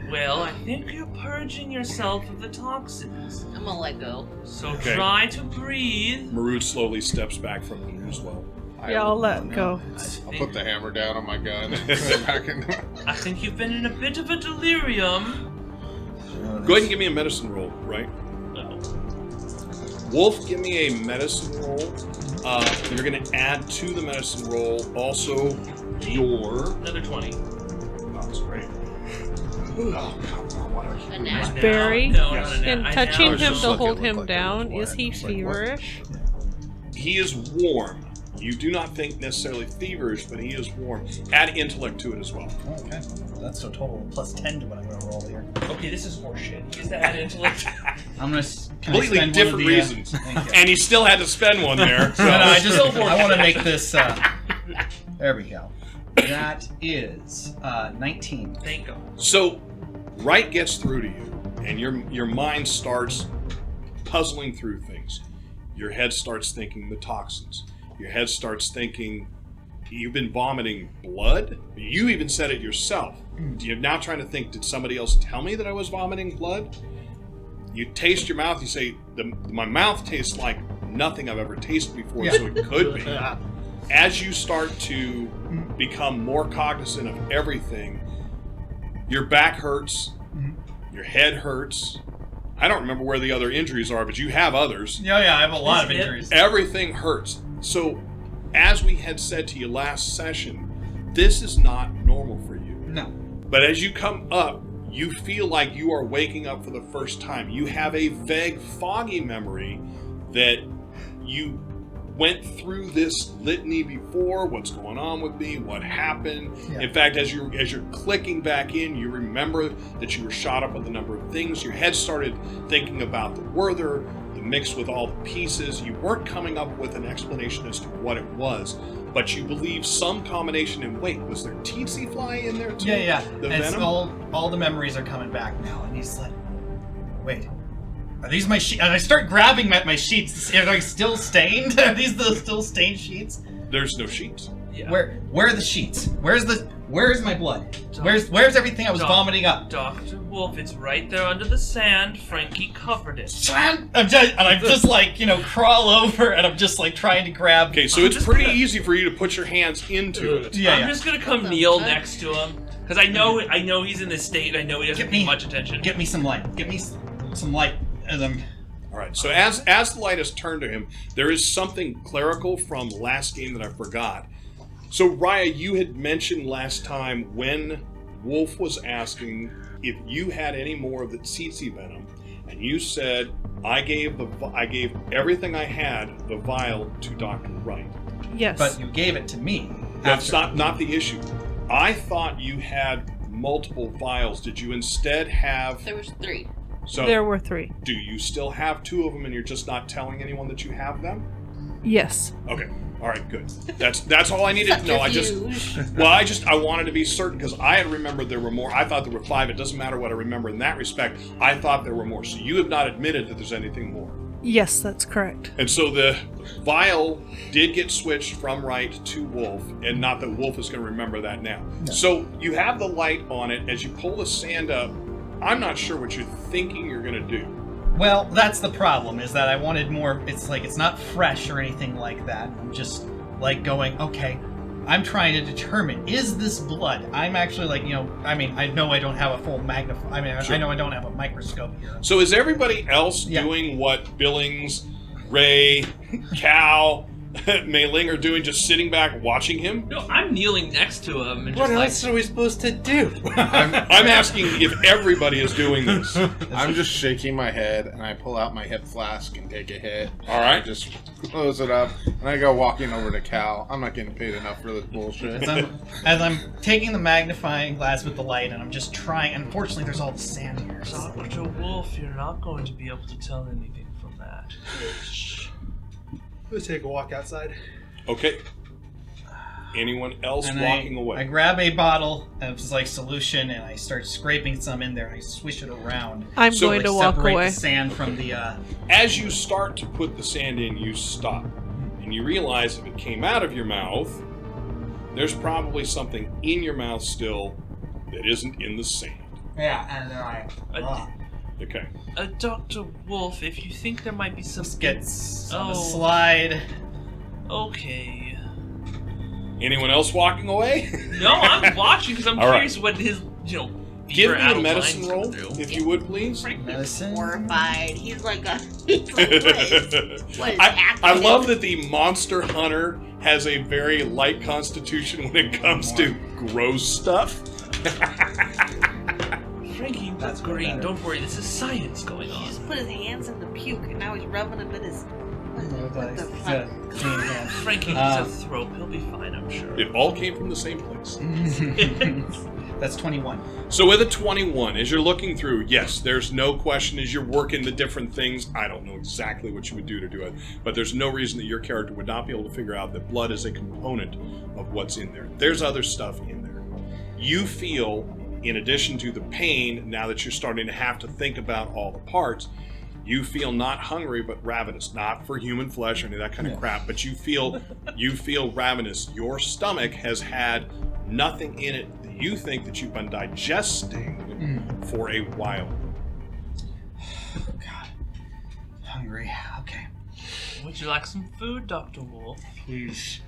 Well, I think you're purging yourself of the toxins. I'm gonna let go. So Okay. try to breathe. Marud slowly steps back from you as well. Yeah, I'll let go. I'll put the hammer down on my gun and put it back in. I think you've been in a bit of a delirium. Go ahead and give me a medicine roll, right? No. Wolf, give me a medicine roll. You're going to add to the medicine roll also your... Another 20. Oh, that's great. Oh, come on, what are you A doing? nat. Barry, No, Yes. not a nat. in I touching now- was him just to looking, hold it looked him like down, it was is he white. I was like, what? feverish? He is warm. You do not think necessarily feverish, but he is warm. Add intellect to it as well. Okay, that's a total of +10 to what I'm going to roll here. Okay, this is horseshit. He has to add intellect. I'm going to Completely different reasons. Thank you. And he still had to spend one there. So. No, I Still more want to make this. There we go. That is 19. Thank God. So, Wright gets through to you, and your mind starts puzzling through things. Your head starts thinking the toxins. Your head starts thinking you've been vomiting blood. You even said it yourself. You're now trying to think, did somebody else tell me that I was vomiting blood? You taste your mouth. You say, my mouth tastes like nothing I've ever tasted before, so it could be. As you start to become more cognizant of everything, your back hurts, your head hurts. I don't remember where the other injuries are, but you have others. Yeah, I have a lot of His hip- injuries. Everything hurts. So, as we had said to you last session, this is not normal for you. No. But as you come up, you feel like you are waking up for the first time. You have a vague, foggy memory that you went through this litany before. What's going on with me? What happened? Yeah. In fact, as you're clicking back in, you remember that you were shot up with a number of things. Your head started thinking about the Werther, the mix with all the pieces. You weren't coming up with an explanation as to what it was, but you believe some combination. And wait, was there tsetse fly in there too? Yeah. The And it's venom? all the memories are coming back now, and he's like, wait, Are these my sheets? And I start grabbing at my sheets. Are they still stained? Are these the still stained sheets? There's no sheets. Yeah. Where are the sheets? Where's my blood? Where's everything I was vomiting up? Dr. Wolfe, it's right there under the sand. Frankie covered it. I'm just like, crawl over and I'm just like trying to grab. Okay, so it's pretty easy for you to put your hands into it. I'm just gonna come kneel next to him because I know he's in this state. I know he doesn't pay much attention. Get me some light. Get me some light as I'm. All right. So as the light is turned to him, there is something clerical from last game that I forgot. So Raya, you had mentioned last time when Wolfe was asking if you had any more of the tsetse venom, and you said I gave everything I had, the vial, to Dr. Wright. Yes. But you gave it to me. That's not the issue. I thought you had multiple vials. Did you instead have? There was 3. So there were 3. Do you still have 2 of them, and you're just not telling anyone that you have them? Yes. Okay. All right. Good. That's all I needed to know. I wanted to be certain because I had remembered there were more. I thought there were 5. It doesn't matter what I remember in that respect. I thought there were more. So you have not admitted that there's anything more. Yes, that's correct. And so the vial did get switched from Wright to Wolfe, and not that Wolfe is going to remember that now. No. So you have the light on it. As you pull the sand up, I'm not sure what you're thinking you're going to do. Well, that's the problem, is that I wanted more. It's like it's not fresh or anything like that. I'm just like going, okay, I'm trying to determine, is this blood? I'm actually like, I know I don't have a full magnify. Sure. I know I don't have a microscope here. So is everybody else doing what Billings, Ray, Cal, Mei Ling are doing, just sitting back watching him? No, I'm kneeling next to him. And what just else are we supposed to do? I'm asking if everybody is doing this. I'm just shaking my head, and I pull out my hip flask and take a hit. All right. I just close it up, and I go walking over to Cal. I'm not getting paid enough for this bullshit. As I'm taking the magnifying glass with the light, and I'm just trying. Unfortunately, there's all the sand here. Dr. Wolfe, you're not going to be able to tell anything from that. Let's take a walk outside. Okay. Anyone else and walking away? I grab a bottle of solution and I start scraping some in there and I swish it around. I'm going to walk separate away. The sand from the. As you start to put the sand in, you stop. And you realize if it came out of your mouth, there's probably something in your mouth still that isn't in the sand. Yeah, and then I. Okay. Dr. Wolfe, if you think there might be some... Gets on the slide. Okay. Anyone else walking away? No, I'm watching because I'm curious what his, Give me a medicine roll, if you would, please. Medicine? Horrified. He's like, what is happening? I love that the monster hunter has a very light constitution when it comes to gross stuff. Frankie, that's green. Don't worry, this is science going on. He just put his hands in the puke and now he's rubbing them in his... Frankie needs a throat. He'll be fine, I'm sure. It all came from the same place. That's 21. So with a 21, as you're looking through, yes, there's no question as you're working the different things. I don't know exactly what you would do to do it, but there's no reason that your character would not be able to figure out that blood is a component of what's in there. There's other stuff in there. You feel, in addition to the pain, now that you're starting to have to think about all the parts, you feel not hungry but ravenous, not for human flesh or any of that kind of crap, but you feel ravenous. Your stomach has had nothing in it that you think that you've been digesting for a while. Oh, God. Hungry. Okay. Would you like some food, Dr. Wolfe? Please.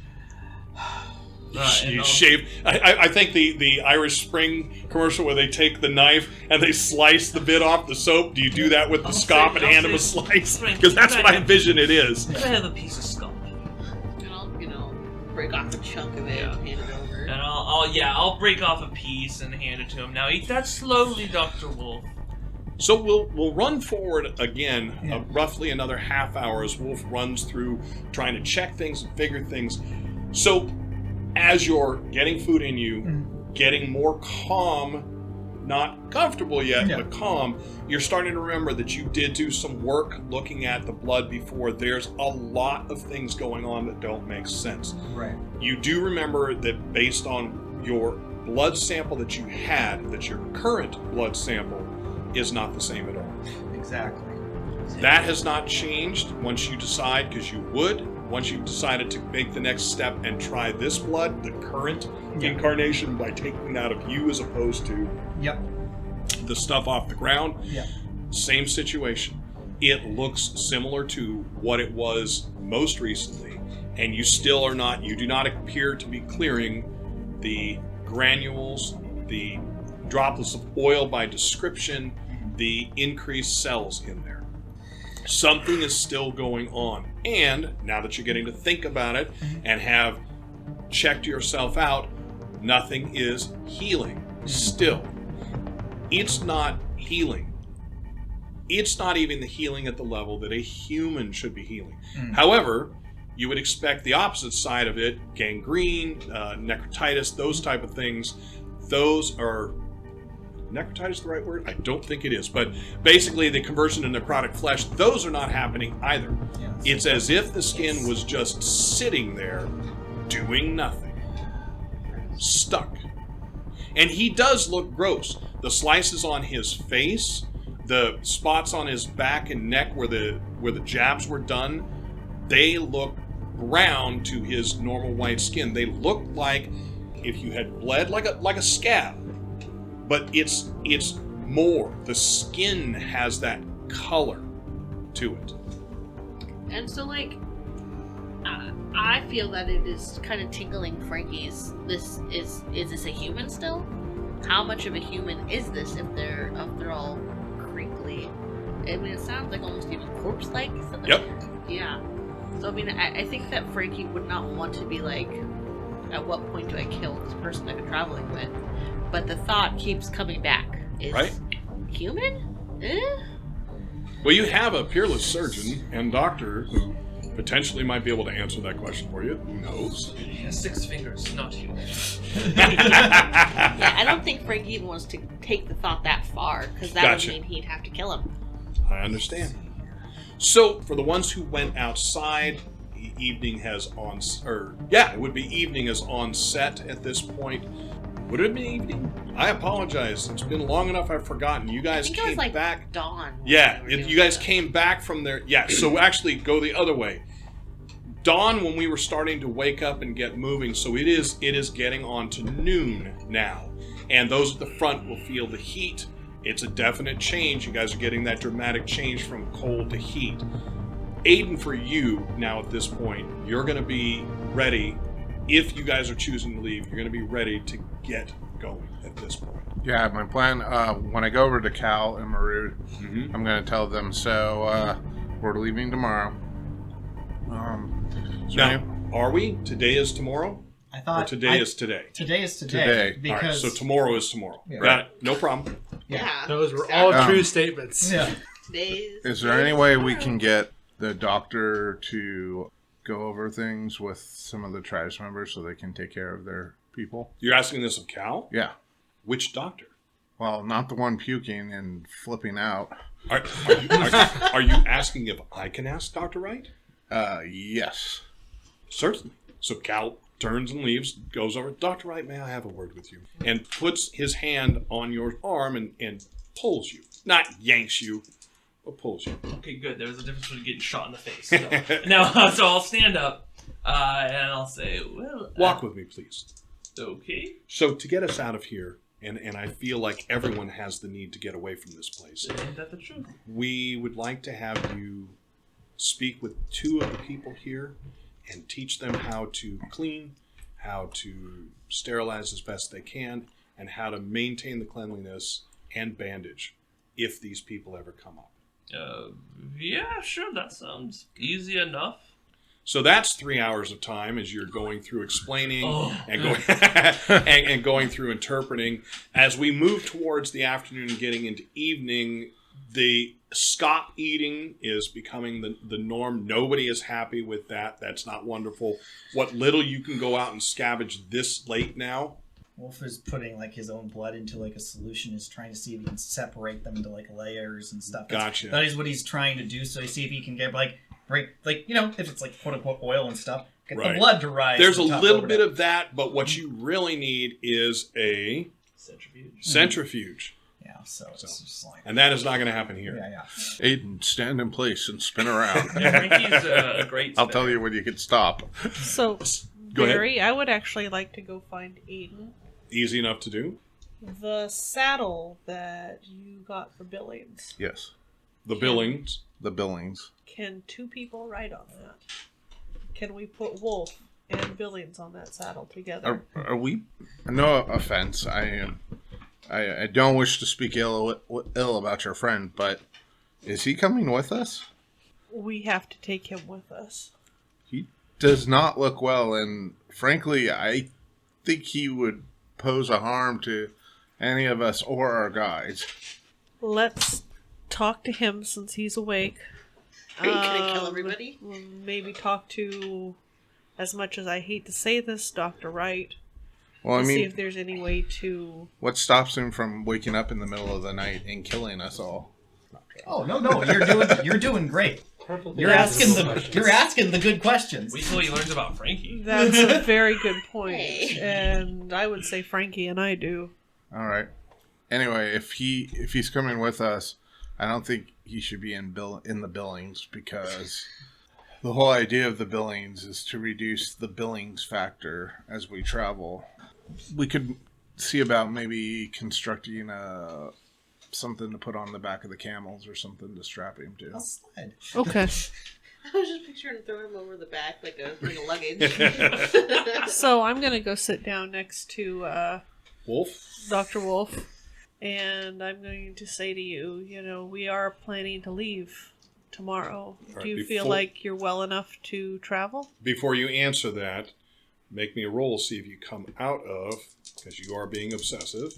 You shave. I think the Irish Spring commercial where they take the knife and they slice the bit off the soap. Do you do that with the scalp and hand them a slice? Because that's what I envision it is. Can I have a piece of scalp? And I'll, break off a chunk of it and hand it over. And I'll break off a piece and hand it to him. Now eat that slowly, Dr. Wolfe. So we'll run forward again, roughly another half hour as Wolfe runs through trying to check things and figure things. So as you're getting food in you, getting more calm, not comfortable yet, but calm, you're starting to remember that you did do some work looking at the blood before. There's a lot of things going on that don't make sense. Right. You do remember that based on your blood sample that you had, that your current blood sample is not the same at all. Exactly. That has not changed once you decide, because you would. Once you've decided to make the next step and try this blood, the current incarnation, by taking it out of you as opposed to the stuff off the ground, same situation. It looks similar to what it was most recently, and you still are not, you do not appear to be clearing the granules, the droplets of oil by description, the increased cells in there. Something is still going on. And now that you're getting to think about it and have checked yourself out, nothing is healing. Still, it's not healing. It's not even the healing at the level that a human should be healing. However, you would expect the opposite side of it, gangrene, necrotitis, those type of things. Those are... necrotitis the right word? I don't think it is. But basically, the conversion to necrotic flesh, those are not happening either. It's as if the skin was just sitting there doing nothing. Stuck. And he does look gross. The slices on his face, the spots on his back and neck where the jabs were done, they look brown to his normal white skin. They look like if you had bled, like a scab. But it's more. The skin has that color to it. And so, like, I feel that it is kind of tingling Frankie's. Is this a human still? How much of a human is this if they're all crinkly? I mean, it sounds like almost even corpse-like. So Yep. Yeah. So I mean, I think that Frankie would not want to be like, at what point do I kill this person I've been traveling with? But the thought keeps coming back. Is right? Human? Well, you have a peerless surgeon and doctor who potentially might be able to answer that question for you. Who knows? He has 6 fingers, not human. Yeah, I don't think Frankie even wants to take the thought that far, because that Gotcha. would mean he'd have to kill him. I understand. So, for the ones who went outside, evening has on... it would be evening is on set at this point. Would it have been evening? I apologize. It's been long enough I've forgotten. You guys I think came it was like back... dawn. Yeah, you guys came back from there. Yeah, so actually go the other way. Dawn when we were starting to wake up and get moving, so it is getting on to noon now. And those at the front will feel the heat. It's a definite change. You guys are getting that dramatic change from cold to heat. Ayden, for you now at this point, you're going to be ready. If you guys are choosing to leave, you're going to be ready to get going at this point. Yeah, my plan, when I go over to Cal and Marud, I'm going to tell them, so we're leaving tomorrow. Now, are we? Today is tomorrow? I thought... Or today is today? Today is today. Today. Because... All right, so tomorrow is tomorrow. Yeah. Got it. No problem. Yeah. Those were all true statements. Yeah. Is there any way we can get the doctor to go over things with some of the tribes members so they can take care of their people? You're asking this of Cal? Yeah. Which doctor? Well, not the one puking and flipping out. Are you asking if I can ask Dr. Wright? Yes. Certainly. So Cal turns and leaves, goes over. Dr. Wright, may I have a word with you? And puts his hand on your arm and pulls you. Not yanks you, but pulls you. Okay, good. There was a difference between getting shot in the face. So. Now, so I'll stand up and I'll say, well... Walk with me, please. Okay. So to get us out of here, and I feel like everyone has the need to get away from this place, Ain't that the truth? we would like to have you speak with 2 of the people here and teach them how to clean, how to sterilize as best they can, and how to maintain the cleanliness and bandage if these people ever come up. Yeah, sure. That sounds easy enough. So that's 3 hours of time as you're going through explaining and going and going through interpreting. As we move towards the afternoon and getting into evening, the scop eating is becoming the norm. Nobody is happy with that. That's not wonderful. What little you can go out and scavenge this late now. Wolfe is putting like his own blood into like a solution, is trying to see if he can separate them into like layers and stuff. Gotcha. That is what he's trying to do. So you see if he can get break, you know, if it's like quote unquote oil and stuff, get Right. the blood to rise. There's a to the top little over bit to- of that, but what you really need is a Centrifuge. centrifuge. Yeah. now, so it's just like... And that is not going to happen here. Yeah. Ayden, stand in place and spin around. Yeah, Frankie's a great I'll tell spinner. you when you can stop. So, Go ahead. Barry, I would actually like to go find Ayden. Easy enough to do. The saddle that you got for Billings. Yes. The Billings. The Billings. Can 2 people ride on that? Can we put Wolfe and Billings on that saddle together? Are we? No offense. I don't wish to speak ill about your friend, but is he coming with us? We have to take him with us. He does not look well, and frankly, I think he would pose a harm to any of us or our guides. Let's talk to him since he's awake. Are you gonna kill everybody? Maybe talk to, as much as I hate to say this, Dr. Wright. Well, I to see mean, if there's any way to... what stops him from waking up in the middle of the night and killing us all? Oh, no, you're doing great. You're asking the good questions. Wait till he learns about Frankie. That's a very good point. Hey. And I would say Frankie and I do. All right. Anyway, if he's coming with us, I don't think he should be in the Billings, because the whole idea of the Billings is to reduce the Billings factor as we travel. We could see about maybe constructing something to put on the back of the camels or something to strap him to. I'll slide. Okay. I was just picturing throwing him over the back like a luggage. So I'm going to go sit down next to Wolfe? Dr. Wolfe. And I'm going to say to you, we are planning to leave tomorrow. All right, Do you feel before- like you're well enough to travel? Before you answer that, make me a roll, see if you come out of, because you are being obsessive.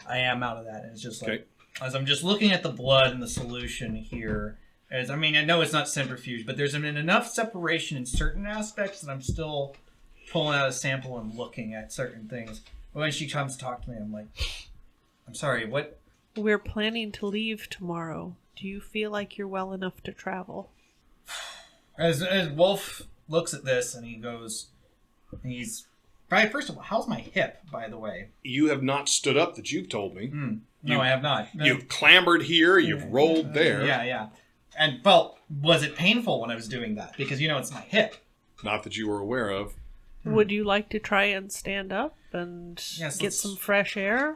I am out of that. And it's just like, Okay. as I'm just looking at the blood and the solution here, I know it's not centrifuge, but there's been enough separation in certain aspects that I'm still pulling out a sample and looking at certain things. When she comes to talk to me, I'm like, I'm sorry, what? We're planning to leave tomorrow. Do you feel like you're well enough to travel? As Wolfe looks at this and he goes, right, first of all, how's my hip, by the way? You have not stood up that you've told me. No, I have not. You've clambered here, you've rolled there. Yeah. And, well, was it painful when I was doing that? Because, it's my hip. Not that you were aware of. Would you like to try and stand up and Yes, get let's- some fresh air?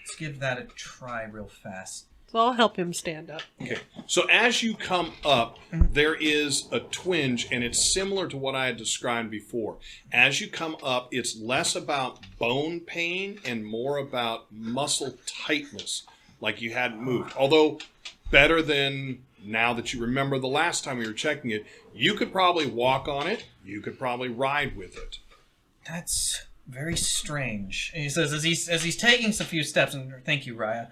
Let's give that a try real fast. So I'll help him stand up. Okay. So as you come up, there is a twinge, and it's similar to what I had described before. As you come up, it's less about bone pain and more about muscle tightness, like you hadn't moved. Although, better than now that you remember the last time we were checking it, you could probably walk on it, you could probably ride with it. That's very strange. And he says, as he's taking a few steps, and thank you, Raya,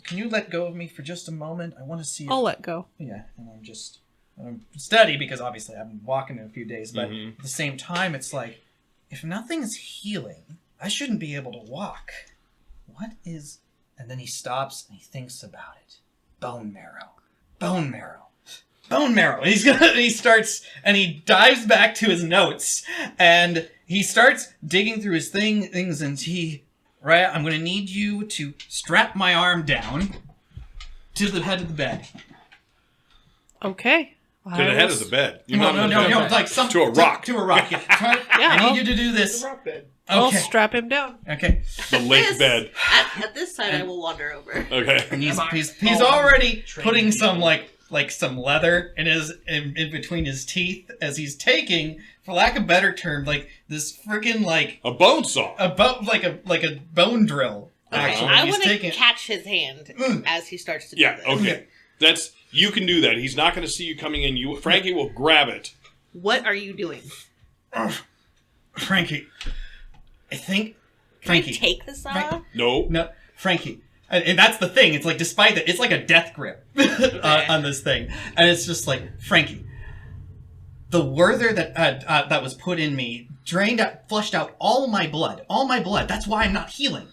can you let go of me for just a moment? I want to see... I'll let go. Yeah, and I'm steady, because obviously I've been walking in a few days, but at the same time, it's like, if nothing is healing, I shouldn't be able to walk. What is... And then he stops and he thinks about it. Bone marrow. Bone marrow. Bone marrow. And he starts, and he dives back to his notes, and he starts digging through his things, and Raya, I'm going to need you to strap my arm down to the head of the bed. Okay. To the head of the bed. You're not No, in the bed. like To a rock. To a rock. Yeah. I need you to do this. Rock bed. I'll Okay. strap him down. Okay. The lake This- bed. At this side, I will wander over. Okay. And he's Oh, already trained putting people. some like some leather in between his teeth as he's taking, for lack of a better term, like this freaking A bone saw. like a bone drill. Actually, I he's want to taking. catch his hand as he starts to do Yeah, this. okay. You can do that. He's not going to see you coming in. Frankie will grab it. What are you doing? Frankie, I think Can I Frankie. take the saw? No. No, Frankie. And that's the thing. It's like, despite that, it's like a death grip on this thing. And it's just like, Frankie, the Werther that was put in me flushed out all my blood. All my blood. That's why I'm not healing.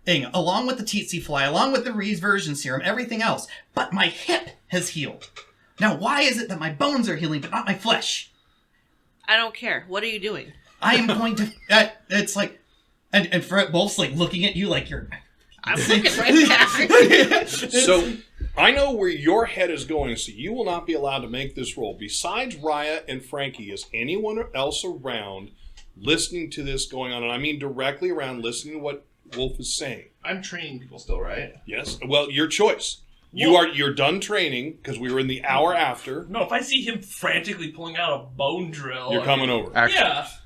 Along with the tsetse fly, along with the reversion serum, everything else. But my hip has healed. Now, why is it that my bones are healing, but not my flesh? I don't care. What are you doing? I am going to... it's like... And Wolf's like looking at you like you're. I'm looking right back. So I know where your head is going, so you will not be allowed to make this roll. Besides Raya and Frankie, is anyone else around listening to this going on? And I mean directly around listening to what Wolfe is saying. I'm training people still, right? Yes. Well, your choice. You're done training because we were in the hour after. No, if I see him frantically pulling out a bone drill, You're coming over.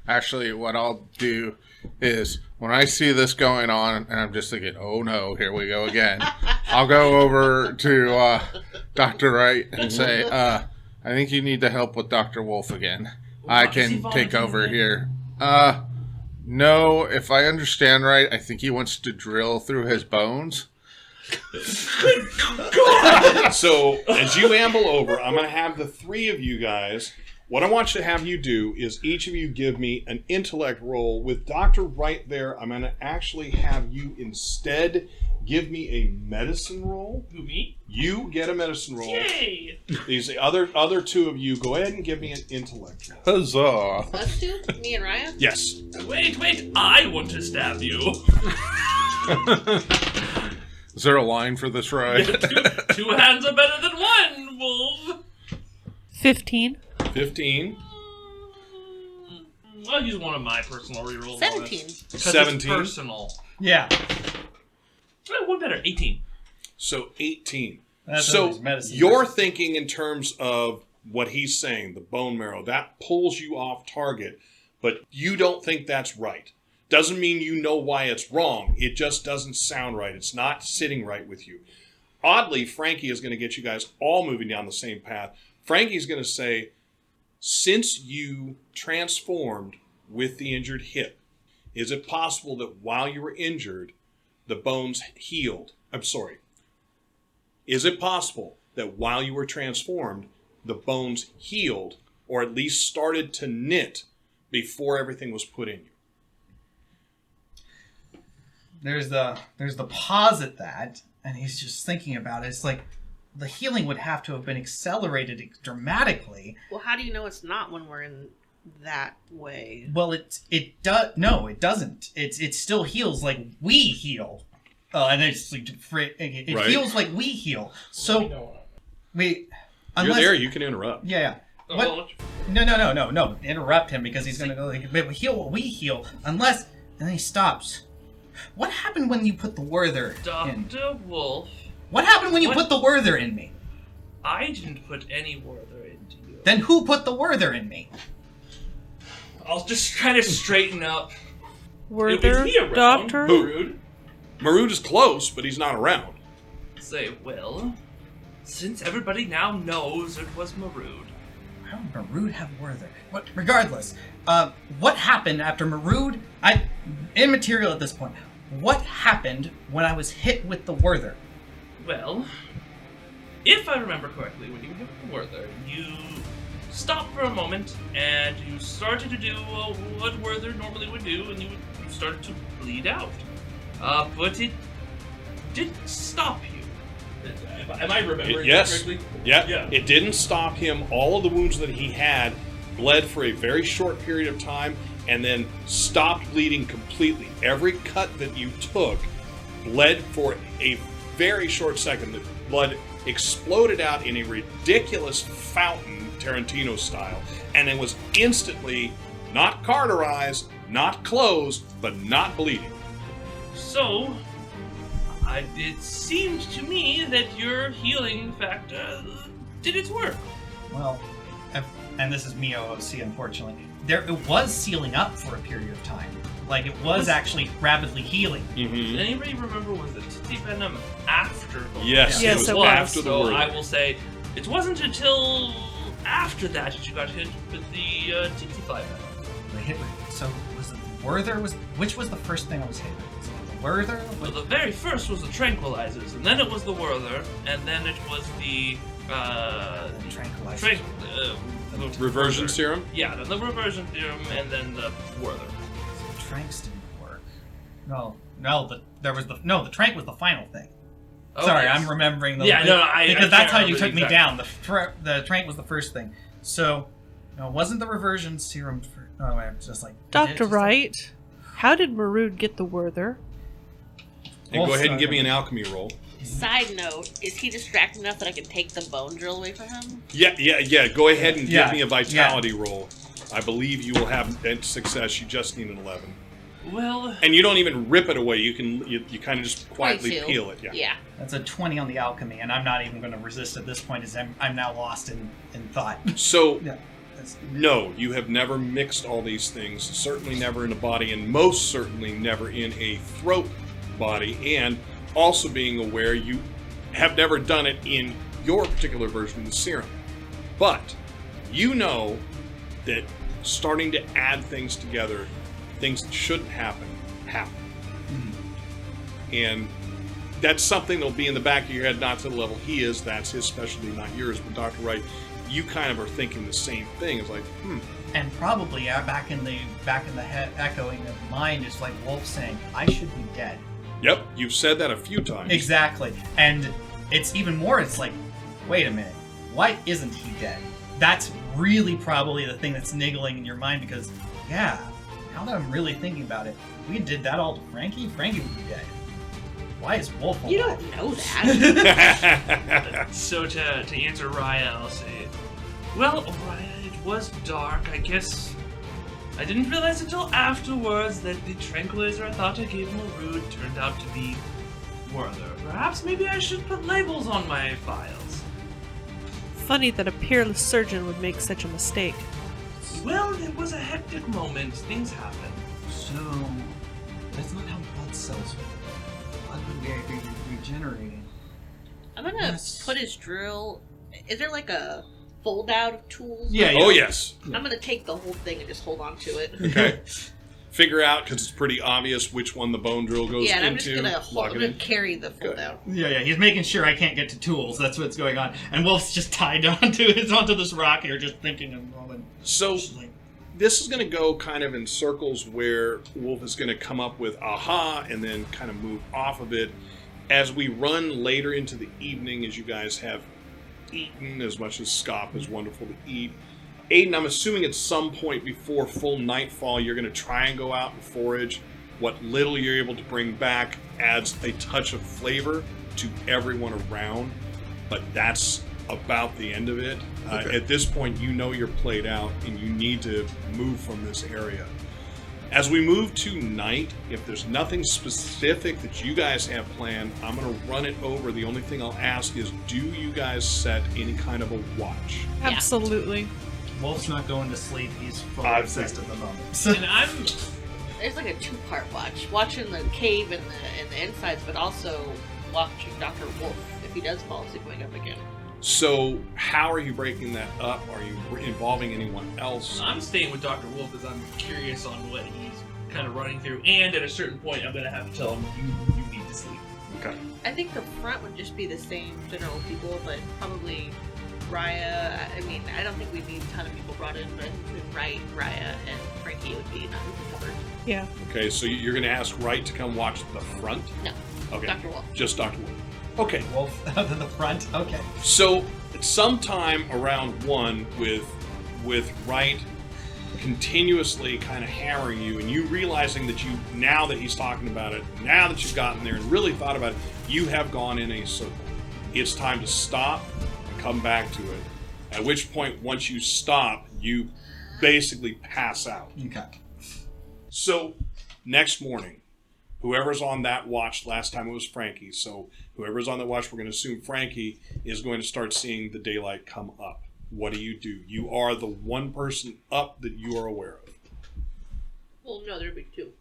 Actually, what I'll do is when I see this going on and I'm just thinking, oh no, here we go again, I'll go over to Dr. Wright and say, I think you need to help with Dr. Wolfe again. I can take over here. No, if I understand right, I think he wants to drill through his bones. So, as you amble over, I'm going to have the three of you guys. What I want you to have you do is each of you give me an intellect roll. With Dr. Wright there, I'm going to actually have you instead give me a medicine roll. Who, me? You get a medicine roll. Yay! These other two of you, go ahead and give me an intellect roll. Huzzah! Us two? Me and Raya? Yes. Wait, I want to stab you. Is there a line for this ride? Two hands are better than one, Wolf. 15. 15. I'll use one of my personal rerolls. 17. 17. It's personal. Yeah. One better, 18. So 18. That's So always medicine. you're thinking in terms of what he's saying, the bone marrow, that pulls you off target, but you don't think that's right. Doesn't mean you know why it's wrong. It just doesn't sound right. It's not sitting right with you. Oddly, Frankie is going to get you guys all moving down the same path. Frankie's going to say, since you transformed with the injured hip, is it possible that while you were injured, the bones healed? I'm sorry. Is it possible that while you were transformed, the bones healed, or at least started to knit before everything was put in you? There's the pause at that, and he's just thinking about it. It's like the healing would have to have been accelerated dramatically. Well, how do you know it's not when we're in that way? Well, it doesn't. It still heals like we heal, and it's like it Right. heals like we heal. So we You're there. You can interrupt. Yeah. Oh, What? well, No. Interrupt him because he's gonna go like, "But we heal what we heal." Unless, and then he stops. What happened when you put the Werther in? Dr. Wolfe, What happened when you What? put the Werther in me? I didn't put any Werther into you. Then who put the Werther in me? I'll just try to straighten up. Were Is there, he around? Doctor? Who? Rude. Marud is close, but he's not around. Say, well, since everybody now knows it was Marud. How did Marud have Werther? What? Regardless, what happened after Marud? Immaterial at this point. What happened when I was hit with the Werther? Well, if I remember correctly, when you hit the Werther, you stopped for a moment and you started to do what Werther normally would do, and you started to bleed out. But it didn't stop you. Am I remembering Yes. correctly? Yeah. It didn't stop him. All of the wounds that he had bled for a very short period of time and then stopped bleeding completely. Every cut that you took bled for a very short second. The blood exploded out in a ridiculous fountain, Tarantino style, and it was instantly not cauterized, not closed, but not bleeding. So, it seemed to me that your healing factor did its work. Well, and this is me OOC, unfortunately. It was sealing up for a period of time. Like, it was actually rapidly healing. Mm-hmm. Does anybody remember, was the Titi Venom after the Yes, Yes, it it was was. after the So word. I will say, it wasn't until after that you got hit with the Titi Fly Venom. So, was it the Werther? Which was the first thing I was hit with? Was it the Werther? So the very first was the tranquilizers, and then it was the Werther, and then it was the Tranquilizer. Reversion Werther. serum? Yeah, then the reversion serum, and then the Werther. Tranks didn't work. The Trank was the final thing. Oh, Sorry, yes. I'm remembering the Yeah, no, I because can't that's how you remember took me the down. The Trank was the first thing. So, no, it wasn't the reversion serum. Oh, wait, it's just like Dr. Wright, How did Marud get the Werther? And go ahead and give me an alchemy roll. Side note, is he distracted enough that I can take the bone drill away from him? Yeah. Go ahead and Yeah, give me a vitality roll. I believe you will have success. You just need an 11. Well, And you don't even rip it away. You kind of just quietly 22. peel it. Yeah. That's a 20 on the alchemy, and I'm not even going to resist at this point, as I'm now lost in thought. So, Yeah. That's, no, you have never mixed all these things. Certainly never in a body, and most certainly never in a throat body. And also being aware you have never done it in your particular version of the serum. But you know that starting to add things together, things that shouldn't happen. And that's something that'll be in the back of your head, not to the level he is. That's his specialty, not yours. But Dr. Wright, you kind of are thinking the same thing. It's like, and probably back in the head, echoing of the mind is like Wolfe saying, "I should be dead." Yep, you've said that a few times. Exactly, and it's even more. It's like, wait a minute, why isn't he dead? That's really probably the thing that's niggling in your mind because, yeah, now that I'm really thinking about it, if we did that all to Frankie would be dead. Why is Wolfe alive? You don't know that. so to answer Raya, I'll say, well, Raya, it was dark. I guess I didn't realize until afterwards that the tranquilizer I thought I gave Marud turned out to be Werther. Perhaps maybe I should put labels on my files. Funny that a peerless surgeon would make such a mistake. Well, it was a hectic moment. Things happen. So, that's not how blood cells work. Blood would be regenerating. I'm gonna put his drill. Is there like a fold out of tools? Yeah. Oh, yes. I'm gonna take the whole thing and just hold on to it. Okay. Figure out, because it's pretty obvious which one the bone drill goes Yeah, and I'm into. just gonna Lock it in. carry the fold Good. out. Yeah, he's making sure I can't get to tools. That's what's going on. And Wolf's just tied onto this rock here, just thinking of a moment. So, this is going to go kind of in circles where Wolfe is going to come up with aha and then kind of move off of it. As we run later into the evening, as you guys have eaten as much as Scop is wonderful to eat. Ayden, I'm assuming at some point before full nightfall, you're going to try and go out and forage. What little you're able to bring back adds a touch of flavor to everyone around, but that's about the end of it. Okay. At this point, you know you're played out and you need to move from this area. As we move to night, if there's nothing specific that you guys have planned, I'm going to run it over. The only thing I'll ask is, do you guys set any kind of a watch? Yeah. Absolutely. Wolf's not going to sleep. He's fully I've obsessed seen at the moment. And I'm There's like a two-part watch. Watching the cave and the insides, but also watching Dr. Wolfe if he does fall asleep going up again. So how are you breaking that up? Are you involving anyone else? I'm staying with Dr. Wolfe because I'm curious on what he's kind of running through, and at a certain point, I'm gonna have to tell him you need to sleep. Okay. I think the front would just be the same general people, but probably Raya. I mean, I don't think we need a ton of people brought in, but I think between Wright, Raya, and Frankie would be enough covered. Yeah. Okay, so you're going to ask Wright to come watch the front? No. Okay. Dr. Wolfe. Just Dr. Wolfe. Okay. Wolf out of the front. Okay. So sometime around 1 with Wright continuously kind of hammering you and you realizing that you, now that he's talking about it, now that you've gotten there and really thought about it, you have gone in a circle. It's time to stop and come back to it. At which point, once you stop, you basically pass out. Okay. So next morning, whoever's on that watch, last time it was Frankie, so whoever's on that watch, we're going to assume Frankie is going to start seeing the daylight come up. What do? You are the one person up that you are aware of. Well, no, there'd be two.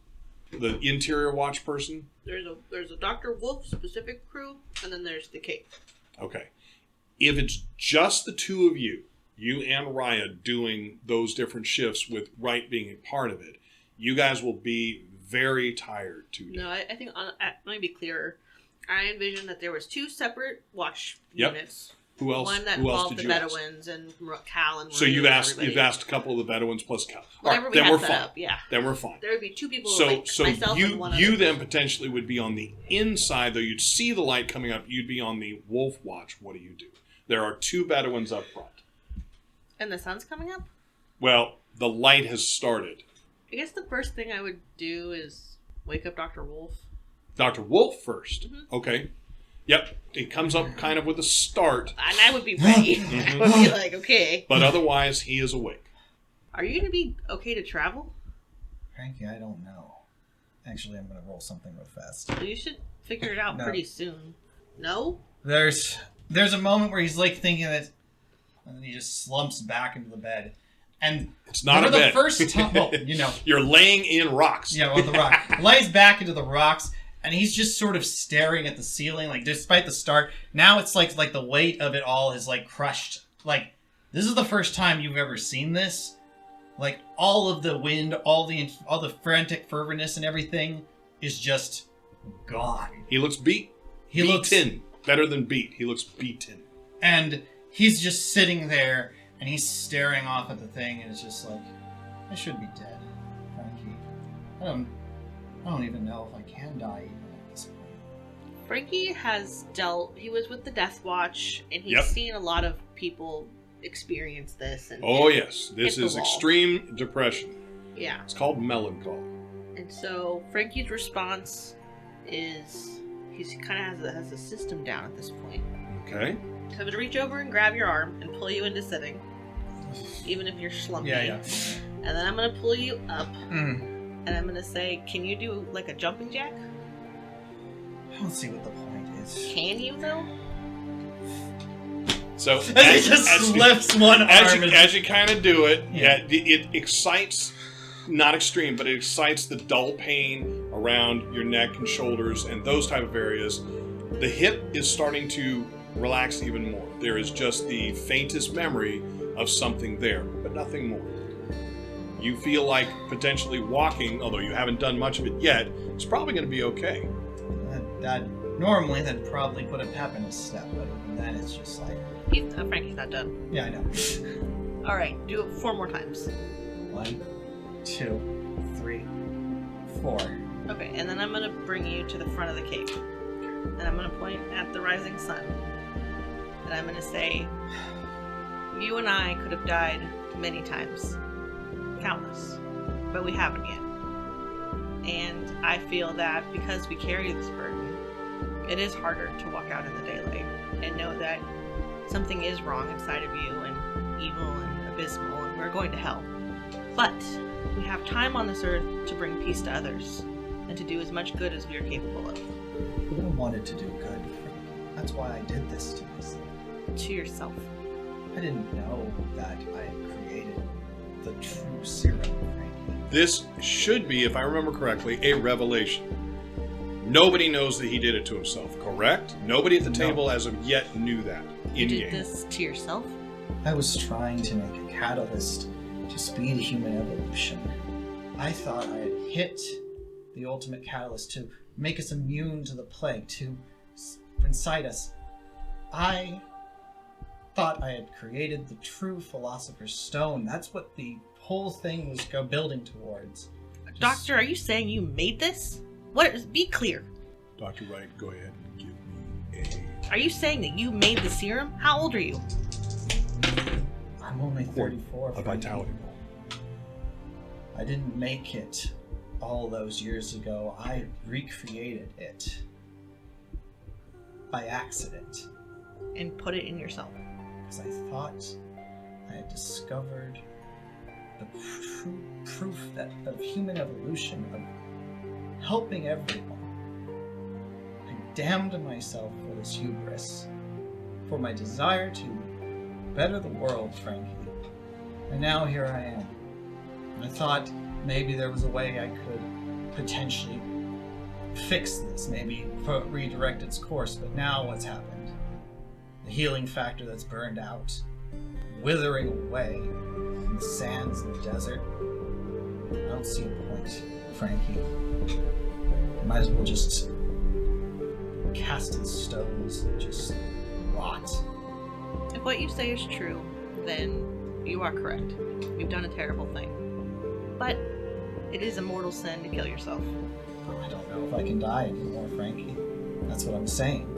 The interior watch person? There's a Dr. Wolfe specific crew, and then there's the cave. Okay. If it's just the two of you and Raya doing those different shifts with Wright being a part of it, you guys will be very tired today. No, I think, let me be clearer. I envisioned that there was two separate watch Yep. units. Who else? One that who else involved did the you ask? Bedouins and Cal and So Marie you've and asked everybody. you've asked a couple of the Bedouins plus Cal. Whenever All right, we then had we're that fine. up, yeah. Then we're fine. There would be two people, So myself and one you other. then potentially would be on the inside, though you'd see the light coming up. You'd be on the Wolf watch. What do you do? There are two Bedouins up front. And the sun's coming up? Well, the light has started. I guess the first thing I would do is wake up Dr. Wolfe. Dr. Wolfe first. Mhm. Okay. Yep. It comes up kind of with a start, And I would be ready. I would be like, okay. but otherwise he is awake. Are you going to be okay to travel? Frankie, I don't know. Actually, I'm going to roll something real fast. Well, you should figure it out No. pretty soon. No? There's a moment where he's like thinking that, and then he just slumps back into the bed. And It's not for a the bed. first time, well, you know, You're laying in rocks. yeah, well, the rock lays back into the rocks, and he's just sort of staring at the ceiling. Like, despite the start, now it's like the weight of it all is like crushed. Like, this is the first time you've ever seen this. Like, all of the wind, all the frantic fervorness and everything is just gone. He looks beat. He looks, Beaten. Better than beat. He looks beaten. and he's just sitting there, and he's staring off at the thing, and it's just like, I should be dead, Frankie. I don't even know if I can die even at this point. Frankie he was with the Death Watch, and he's Yep. seen a lot of people experience this. And Oh, yes. This hit the is wall. extreme depression. Yeah. It's called melancholy. And so Frankie's response is he kind of has a system down at this point. Okay. So I'm going to reach over and grab your arm and pull you into sitting, even if you're slumping. Yeah. And then I'm going to pull you up, Mm. and I'm going to say, can you do like a jumping jack? I don't see what the point is. Can you, though? So And he just slips one arm. as you kind of do it, Yeah. it excites, not extreme, but it excites the dull pain around your neck and shoulders and those type of areas. The hip is starting to relax even more. There is just the faintest memory of something there, but nothing more. You feel like potentially walking, although you haven't done much of it yet, it's probably going to be okay. Normally that'd probably put a pep in his step, but even then it's just like, Frankie's not done. yeah, I know. All right, do it 4 more times. 1, 2, 3, 4. Okay, and then I'm going to bring you to the front of the cave. And I'm going to point at the rising sun. And I'm going to say, you and I could have died many times. Countless. But we haven't yet. And I feel that because we carry this burden, it is harder to walk out in the daylight and know that something is wrong inside of you and evil and abysmal and we're going to hell. But we have time on this earth to bring peace to others and to do as much good as we are capable of. I wanted to do good. That's why I did this to myself. To yourself. I didn't know that I had created the true serum, Frankie. This should be, if I remember correctly, a revelation. Nobody knows that he did it to himself, correct? Nobody at the table as of yet knew that. You did In-game. this to yourself? I was trying to make a catalyst to speed human evolution. I thought I had hit the ultimate catalyst to make us immune to the plague, to incite us. I thought I had created the true Philosopher's Stone. That's what the whole thing was building towards. Doctor, are you saying you made this? What? Be clear. Dr. Wright, go ahead and give me Are you saying that you made the serum? How old are you? I'm only 34. a Frankie. vitality roll. I didn't make it all those years ago. I recreated it by accident And put it in yourself. because I thought I had discovered the true proof that of human evolution, of helping everyone. I damned myself for this hubris, for my desire to better the world, Frankie. And now here I am. And I thought maybe there was a way I could potentially fix this, maybe redirect its course, but now what's happened? The healing factor that's burned out, withering away in the sands of the desert. I don't see a point, Frankie. I might as well just cast in stones and just rot. If what you say is true, then you are correct. You've done a terrible thing. But it is a mortal sin to kill yourself. I don't know if I can die anymore, Frankie. That's what I'm saying.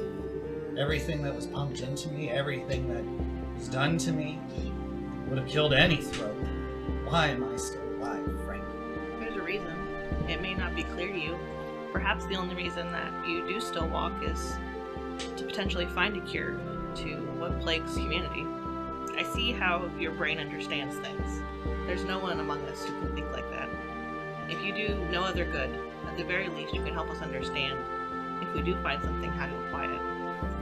Everything that was pumped into me, everything that was done to me, would have killed any throat. Why am I still alive, Frankie? It may not be clear to you. Perhaps the only reason that you do still walk is to potentially find a cure to what plagues humanity. I see how your brain understands things. There's no one among us who can think like that. If you do no other good, at the very least you can help us understand, if we do find something, how to apply it.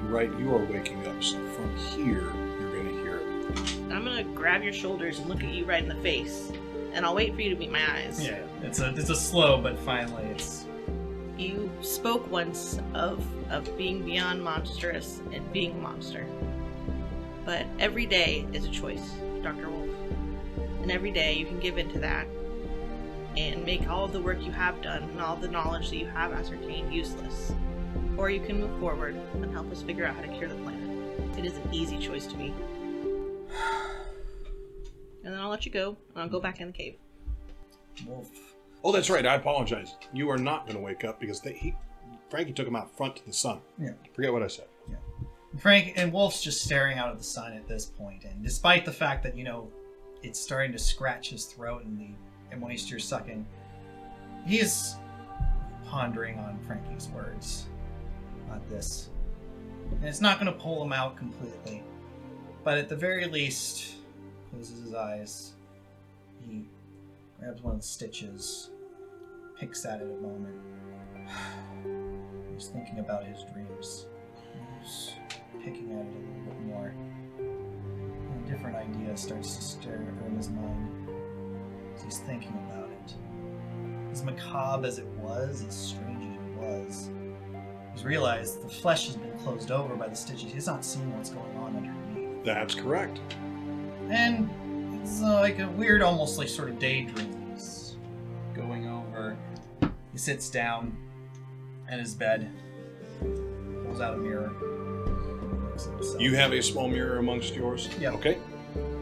Right, you are waking up, so from here, you're going to hear it. I'm gonna grab your shoulders and look at you right in the face, and I'll wait for you to meet my eyes. Yeah, it's a slow, but finally it's... You spoke once of being beyond monstrous and being a monster. But every day is a choice, Dr. Wolfe. And every day you can give into that and make all of the work you have done and all the knowledge that you have ascertained useless. Or you can move forward and help us figure out how to cure the planet. It is an easy choice to me. And then I'll let you go, and I'll go back in the cave. Wolf. Oh, that's right. I apologize. You are not going to wake up because Frankie took him out front to the sun. Yeah. Forget what I said. Yeah. Frank and Wolf's just staring out at the sun at this point, and despite the fact that, it's starting to scratch his throat and moisture sucking, he's pondering on Frankie's words on this. And it's not going to pull him out completely, but at the very least, closes his eyes. He grabs one of the stitches, picks at it a moment. He's thinking about his dreams. He's picking at it a little bit more. And a different idea starts to stir in his mind as he's thinking about it. As macabre as it was, as strange as it was, he's realized the flesh has been closed over by the stitches. He's not seeing what's going on underneath. That's correct. And it's like a weird, almost like sort of daydream. He's going over. He sits down at his bed, pulls out a mirror. Looks at himself. You have a small mirror amongst yours? Yeah. Okay.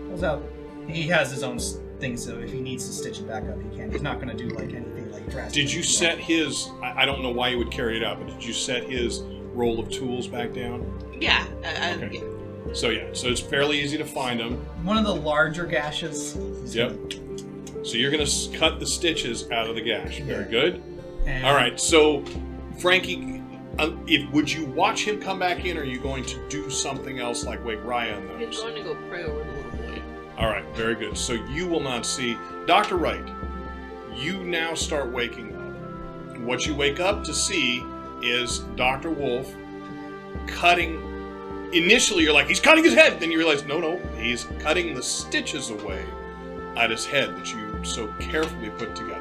Pulls out. He has his own thing, so if he needs to stitch it back up, he can. He's not going to do like anything like drastic. Did you set his... I don't know why you would carry it out, but did you set his roll of tools back down? Yeah. Okay. So it's fairly easy to find them. One of the larger gashes. Yep. So you're going to cut the stitches out of the gash. Very good. And All right. So, Frankie, would you watch him come back in, or are you going to do something else like wake Raya on He's those? going to go pray over the little boy. All right. Very good. So you will not see... Dr. Wright, you now start waking up. What you wake up to see is Dr. Wolfe cutting... Initially, you're like, he's cutting his head. Then you realize, no, he's cutting the stitches away at his head that you so carefully put together.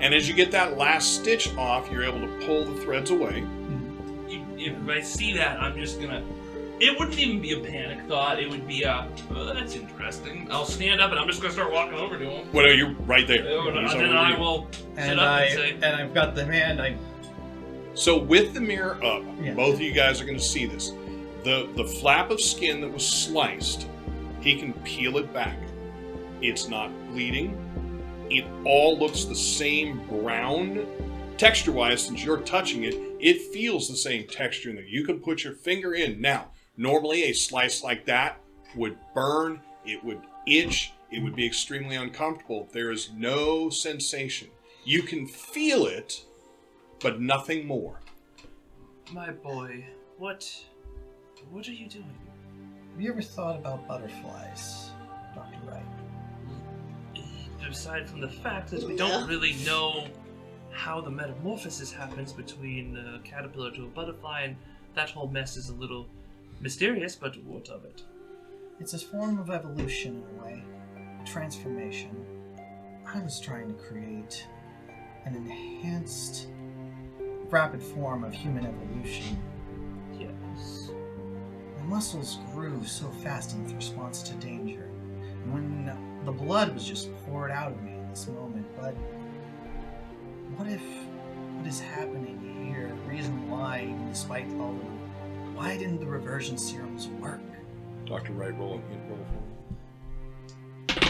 And as you get that last stitch off, you're able to pull the threads away. If I see that, I'm just gonna... It wouldn't even be a panic thought. It would be that's interesting. I'll stand up and I'm just gonna start walking over to him. Well, you're right there. Then I will sit up and say... And I've got the hand. So with the mirror up, Yeah. both of you guys are going to see this. The flap of skin that was sliced, he can peel it back. It's not bleeding. It all looks the same brown. Texture-wise, since you're touching it, it feels the same texture in there. You can put your finger in. Now, normally a slice like that would burn, it would itch, it would be extremely uncomfortable. There is no sensation. You can feel it, but nothing more. My boy, what are you doing? Have you ever thought about butterflies, Dr. Wright? Aside from the fact that we don't really know how the metamorphosis happens between a caterpillar to a butterfly, and that whole mess is a little mysterious, but what of it? It's a form of evolution in a way, transformation. I was trying to create an enhanced, rapid form of human evolution. Yes. My muscles grew so fast in response to danger, and when the blood was just poured out of me in this moment, but what is happening here, the reason why, even despite all the... Why didn't the reversion serums work? Dr. Wright, roll for me.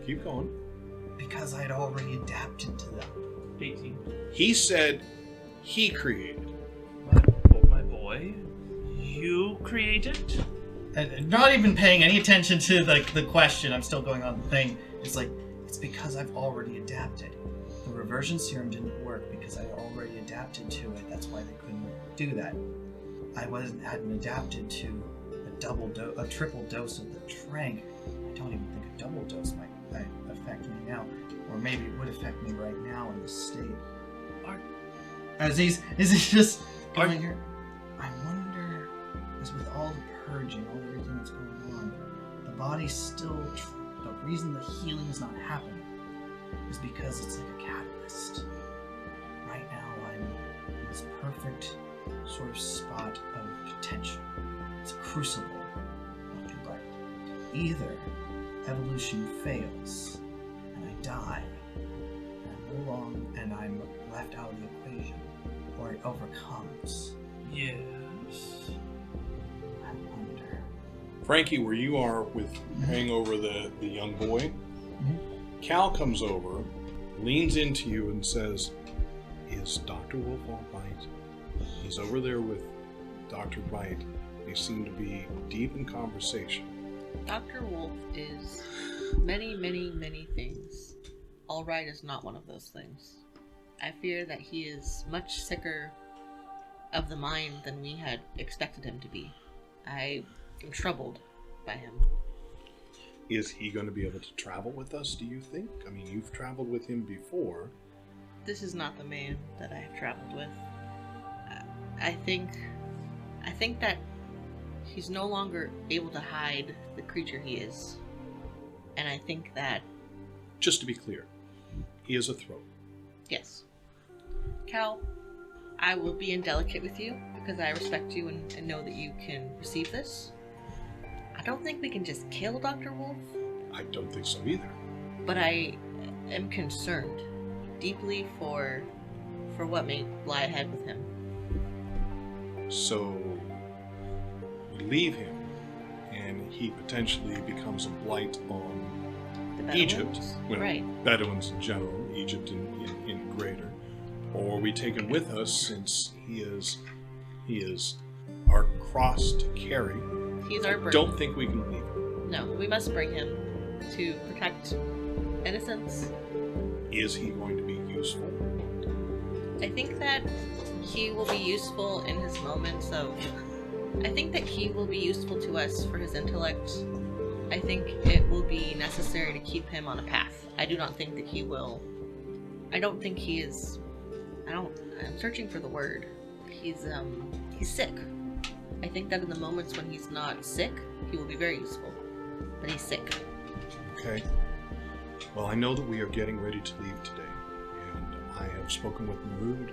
Keep going. Because I'd already adapted to them. 18. He said he created. My boy, you created? And not even paying any attention to the question, I'm still going on the thing. It's like, it's because I've already adapted. The reversion serum didn't work because I already adapted to it. That's why they couldn't do that. Hadn't adapted to a triple dose of the trank. I don't even think a double dose might affect me now, or maybe it would affect me right now in this state. Is he just going here? I wonder, is with all the purging, all everything that's going on, the body's still. The reason the healing is not happening is because it's like a catalyst. Right now, I'm in this perfect sort of spot of potential. It's a crucible, Dr. Wright. Either evolution fails and I die, and I'm left out of the equation, or it overcomes. Yes. I wonder. Frankie, where you are with praying over the young boy, Cal comes over, leans into you and says, "Is Dr. Wolfe all right?" He's over there with Dr. Wright. They seem to be deep in conversation. Dr. Wolfe is many, many, many things. All right is not one of those things. I fear that he is much sicker of the mind than we had expected him to be. I am troubled by him. Is he going to be able to travel with us, do you think? I mean, you've traveled with him before. This is not the man that I have traveled with. I think that he's no longer able to hide the creature he is. And I think that... Just to be clear, he is a throat. Yes. Cal, I will be indelicate with you because I respect you and know that you can receive this. I don't think we can just kill Dr. Wolfe. I don't think so either. But I am concerned deeply for what may lie ahead with him. So, we leave him, and he potentially becomes a blight on The Egypt. Bedouins? Well, Right. Bedouins in general, Egypt in greater. Or we take him with us since he is our cross to carry. He's our burden. Don't think we can leave him. No, we must bring him to protect innocence. Is he going to be useful? I think that he will be useful in his moments of... I think that he will be useful to us for his intellect. I think it will be necessary to keep him on a path. I do not think that he will... I don't think he is... I'm searching for the word. He's sick. I think that in the moments when he's not sick, he will be very useful. But he's sick. Okay. Well, I know that we are getting ready to leave today. And I have spoken with Marud.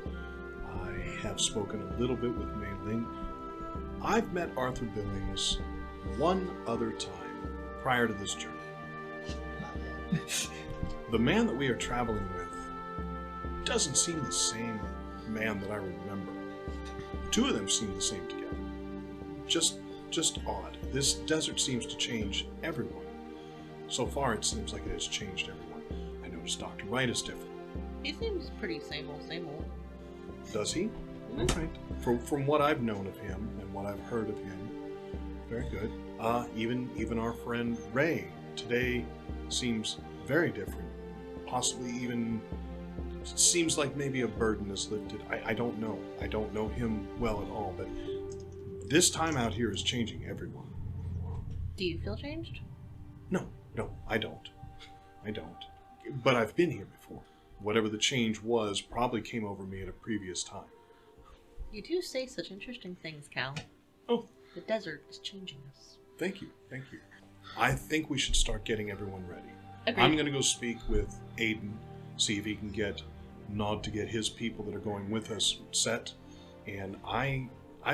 I have spoken a little bit with Mei Ling. I've met Arthur Billings one other time prior to this journey. The man that we are traveling with doesn't seem the same man that I remember. Two of them seem the same together. Just odd. This desert seems to change everyone. So far, it seems like it has changed everyone. I noticed Dr. Wright is different. He seems pretty same old, same old. Does he? Mm-hmm. All right. From what I've known of him and what I've heard of him, very good. Even our friend Ray today seems very different. Possibly even it seems like maybe a burden is lifted. I don't know. I don't know him well at all, but this time out here is changing everyone. Do you feel changed? No, I don't. But I've been here before. Whatever the change was probably came over me at a previous time. You do say such interesting things, Cal. Oh. The desert is changing us. Thank you. I think we should start getting everyone ready. Agreed. I'm going to go speak with Ayden, see if he can get Nod to get his people that are going with us set, and I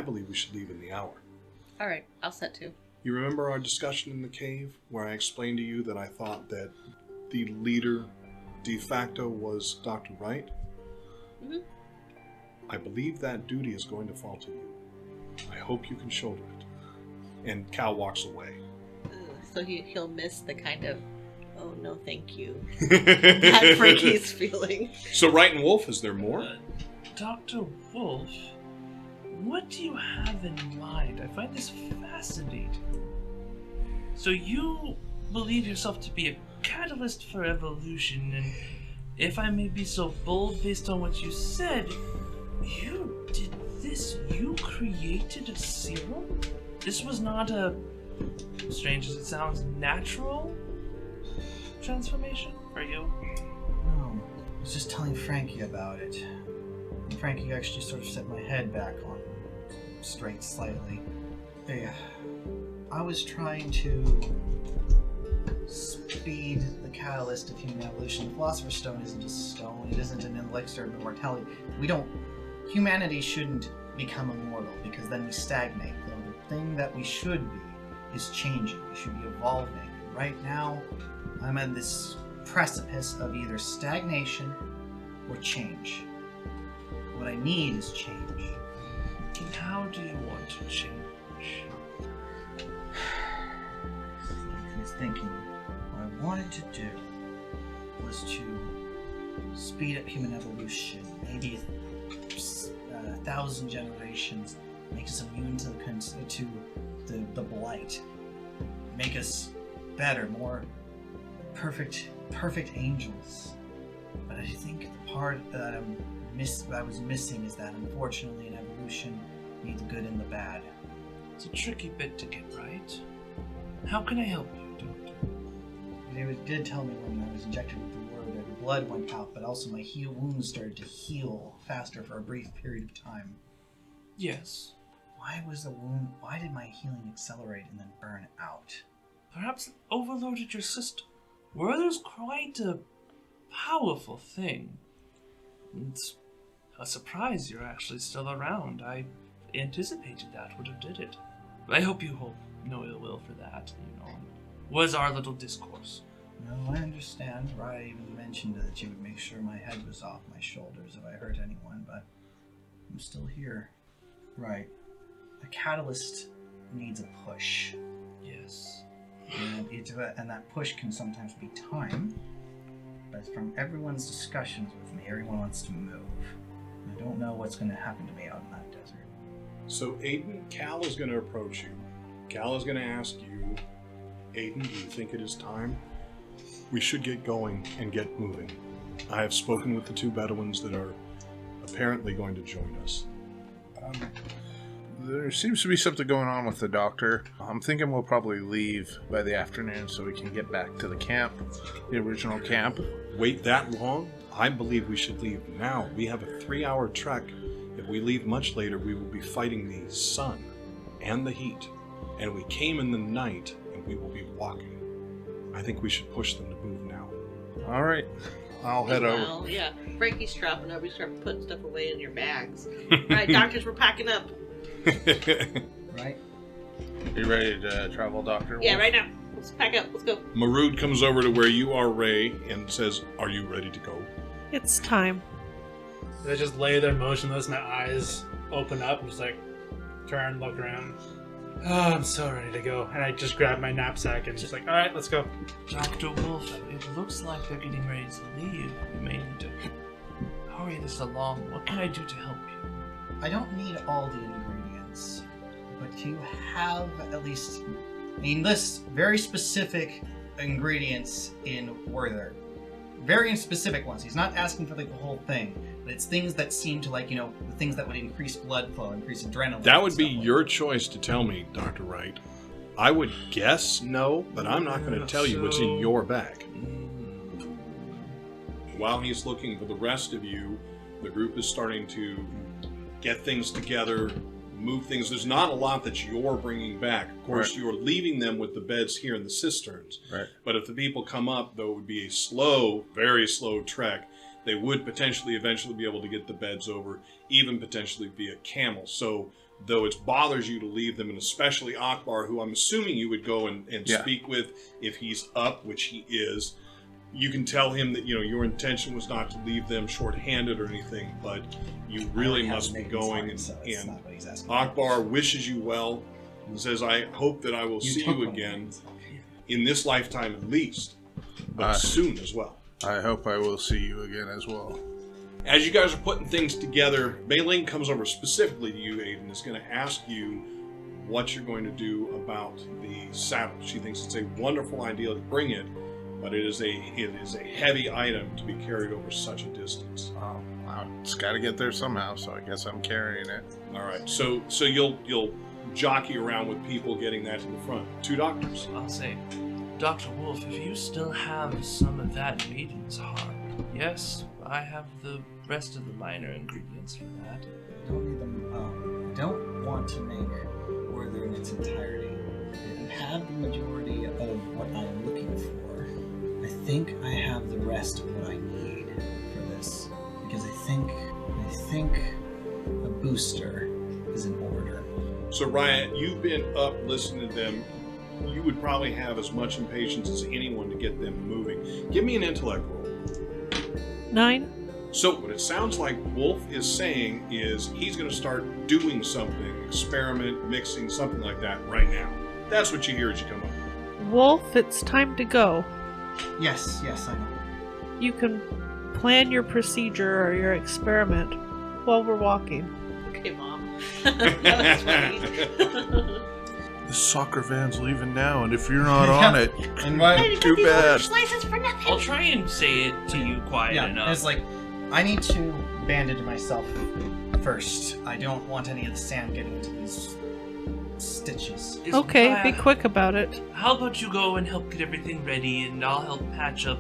believe we should leave in the hour. All right, I'll set too. You remember our discussion in the cave where I explained to you that I thought that the leader de facto was Dr. Wright? Mm-hmm. I believe that duty is going to fall to you. I hope you can shoulder it. And Cal walks away. So he'll miss the kind of, oh no thank you, that Frankie's feeling. So Wright and Wolfe, is there more? Dr. Wolfe, what do you have in mind? I find this fascinating. So you believe yourself to be a catalyst for evolution, and if I may be so bold based on what you said, you did this. You created a serum? This was not a, strange as it sounds, natural transformation for you? No, I was just telling Frankie about it. And Frankie actually sort of set my head back on straight slightly. I was trying to speed the catalyst of human evolution. The Philosopher's Stone isn't a stone. It isn't an elixir of immortality. Humanity shouldn't become immortal because then we stagnate. The thing that we should be is changing. We should be evolving. Right now, I'm at this precipice of either stagnation or change. What I need is change. And how do you want to change? I was thinking, what I wanted to do was to speed up human evolution, maybe 1,000 generations, make us immune to the blight, make us better, more perfect angels. But I think the part that I was missing is that unfortunately in evolution, you need the good and the bad. It's a tricky bit to get right. How can I help you, Doctor? They did tell me when I was injected with the word that the blood went out, but also my wounds started to heal faster for a brief period of time. Yes. Why did my healing accelerate and then burn out? Perhaps it overloaded your system. Weather's quite a powerful thing. It's a surprise you're actually still around. I anticipated that would have did it. I hope you hold no ill will for that, was our little discourse. No, I understand. Raya even mentioned that you would make sure my head was off my shoulders if I hurt anyone, but I'm still here. Right. A catalyst needs a push. Yes. And that push can sometimes be time, but from everyone's discussions with me, everyone wants to move. I don't know what's going to happen to me out in that desert. So Ayden, Cal is going to approach you. Cal is going to ask you, Ayden, do you think it is time? We should get going and get moving. I have spoken with the two Bedouins that are apparently going to join us. There seems to be something going on with the doctor. I'm thinking we'll probably leave by the afternoon so we can get back to the camp, the original camp. Wait that long? I believe we should leave now. We have a 3-hour trek. If we leave much later, we will be fighting the sun and the heat. And we came in the night, and we will be walking. I think we should push them to move now. All right. I'll head over. Well, yeah. Frankie's strapping up. We start putting stuff away in your bags. All right, doctors, we're packing up. Right? You ready to travel, Doctor? Yeah, Wolfe? right now. Let's pack up. Let's go. Marud comes over to where you are, Ray, and says, "Are you ready to go?" It's time. I just lay there motionless, my eyes open up, and just like turn, look around. Oh, I'm so ready to go. And I just grab my knapsack and just like, all right, let's go. Dr. Wolfe, it looks like they're getting ready to leave. We may need to hurry this along. What can I do to help you? I don't need all the ingredients, but you have at least, list very specific ingredients in Werther. Very specific ones. He's not asking for the whole thing, but it's things that seem to the things that would increase blood flow, increase adrenaline. That would be your choice to tell me, Dr. Wright. I would guess no, but I'm not going to tell you what's in your bag. While he's looking for the rest of you, the group is starting to get things together, move things. There's not a lot that you're bringing back. Of course, Right. you're leaving them with the beds here in the cisterns. Right. But if the people come up, though it would be a slow, very slow trek, they would potentially eventually be able to get the beds over, even potentially via camel. So, though it bothers you to leave them, and especially Akbar, who I'm assuming you would go and Yeah. speak with if he's up, which he is, you can tell him that, your intention was not to leave them short-handed or anything, but you really must be going. And Akbar wishes you well and says, I hope that I will see you again in this lifetime at least, but soon as well. I hope I will see you again as well. As you guys are putting things together, Mei-Ling comes over specifically to you, Ayden, is going to ask you what you're going to do about the saddle. She thinks it's a wonderful idea to bring it, but it is a heavy item to be carried over such a distance. Oh, wow. It's got to get there somehow, so I guess I'm carrying it. All right, so you'll jockey around with people getting that to the front. 2 doctors. I'll say, Dr. Wolfe, if you still have some of that maiden's heart, yes, I have the rest of the minor ingredients for that. I don't need them. I don't want to make Werther in its entirety. I have the majority of what I'm looking for. I think I have the rest of what I need for this. Because I think a booster is in order. So Raya, you've been up listening to them. You would probably have as much impatience as anyone to get them moving. Give me an intellect roll. 9. So what it sounds like Wolfe is saying is he's going to start doing something, experiment, mixing, something like that right now. That's what you hear as you come up. Wolfe, it's time to go. Yes, I know. You can plan your procedure or your experiment while we're walking. Okay, Mom. That was funny. The soccer van's leaving now, and if you're not on it, And why? too bad. License for nothing. I'll try and say it to you quiet Yeah, enough. it's like, I need to bandage myself first. I don't want any of the sand getting into these stitches. Is Okay, Raya- be quick about it. How about you go and help get everything ready, and I'll help patch up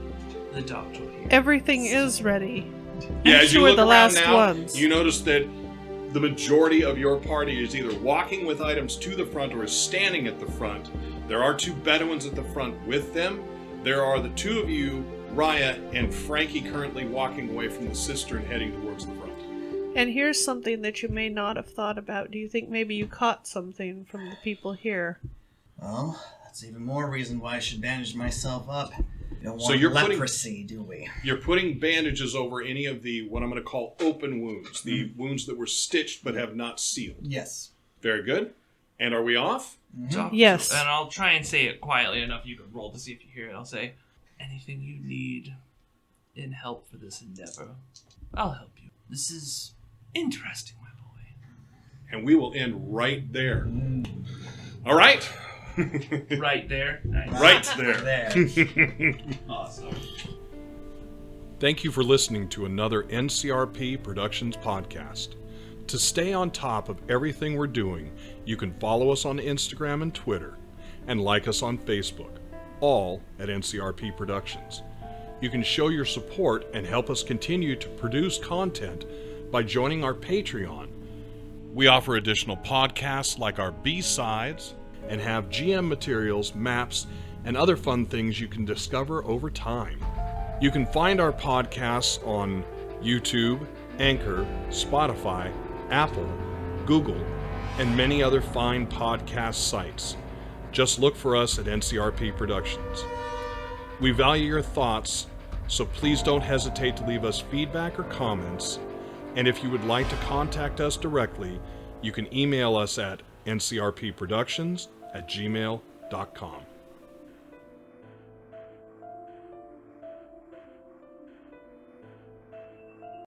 the doctor here. Everything is ready. Yeah, as you We're look the around last now, ones. you notice that the majority of your party is either walking with items to the front or is standing at the front. There are 2 Bedouins at the front with them. There are the 2 of you, Raya and Frankie, currently walking away from the cistern heading towards the front. And here's something that you may not have thought about. Do you think maybe you caught something from the people here? Well, that's even more reason why I should bandage myself up. We don't So want you're putting- leprosy, do we? You're putting bandages over any of the, what I'm going to call open wounds, the wounds that were stitched but have not sealed. Yes. Very good. And are we off? Doctor, Yes. And I'll try and say it quietly enough you can roll to see if you hear it. I'll say, anything you need in help for this endeavor, I'll help you. This is interesting, my boy. And we will end right there. All right. Right there. Nice. Right there. There. Awesome. Thank you for listening to another NCRP Productions podcast. To stay on top of everything we're doing, you can follow us on Instagram and Twitter, and like us on Facebook, all at NCRP Productions. You can show your support and help us continue to produce content by joining our Patreon. We offer additional podcasts like our B-Sides, and have GM materials, maps, and other fun things you can discover over time. You can find our podcasts on YouTube, Anchor, Spotify, Apple, Google, and many other fine podcast sites. Just look for us at NCRP Productions. We value your thoughts, so please don't hesitate to leave us feedback or comments. And if you would like to contact us directly, you can email us at ncrpproductions@gmail.com.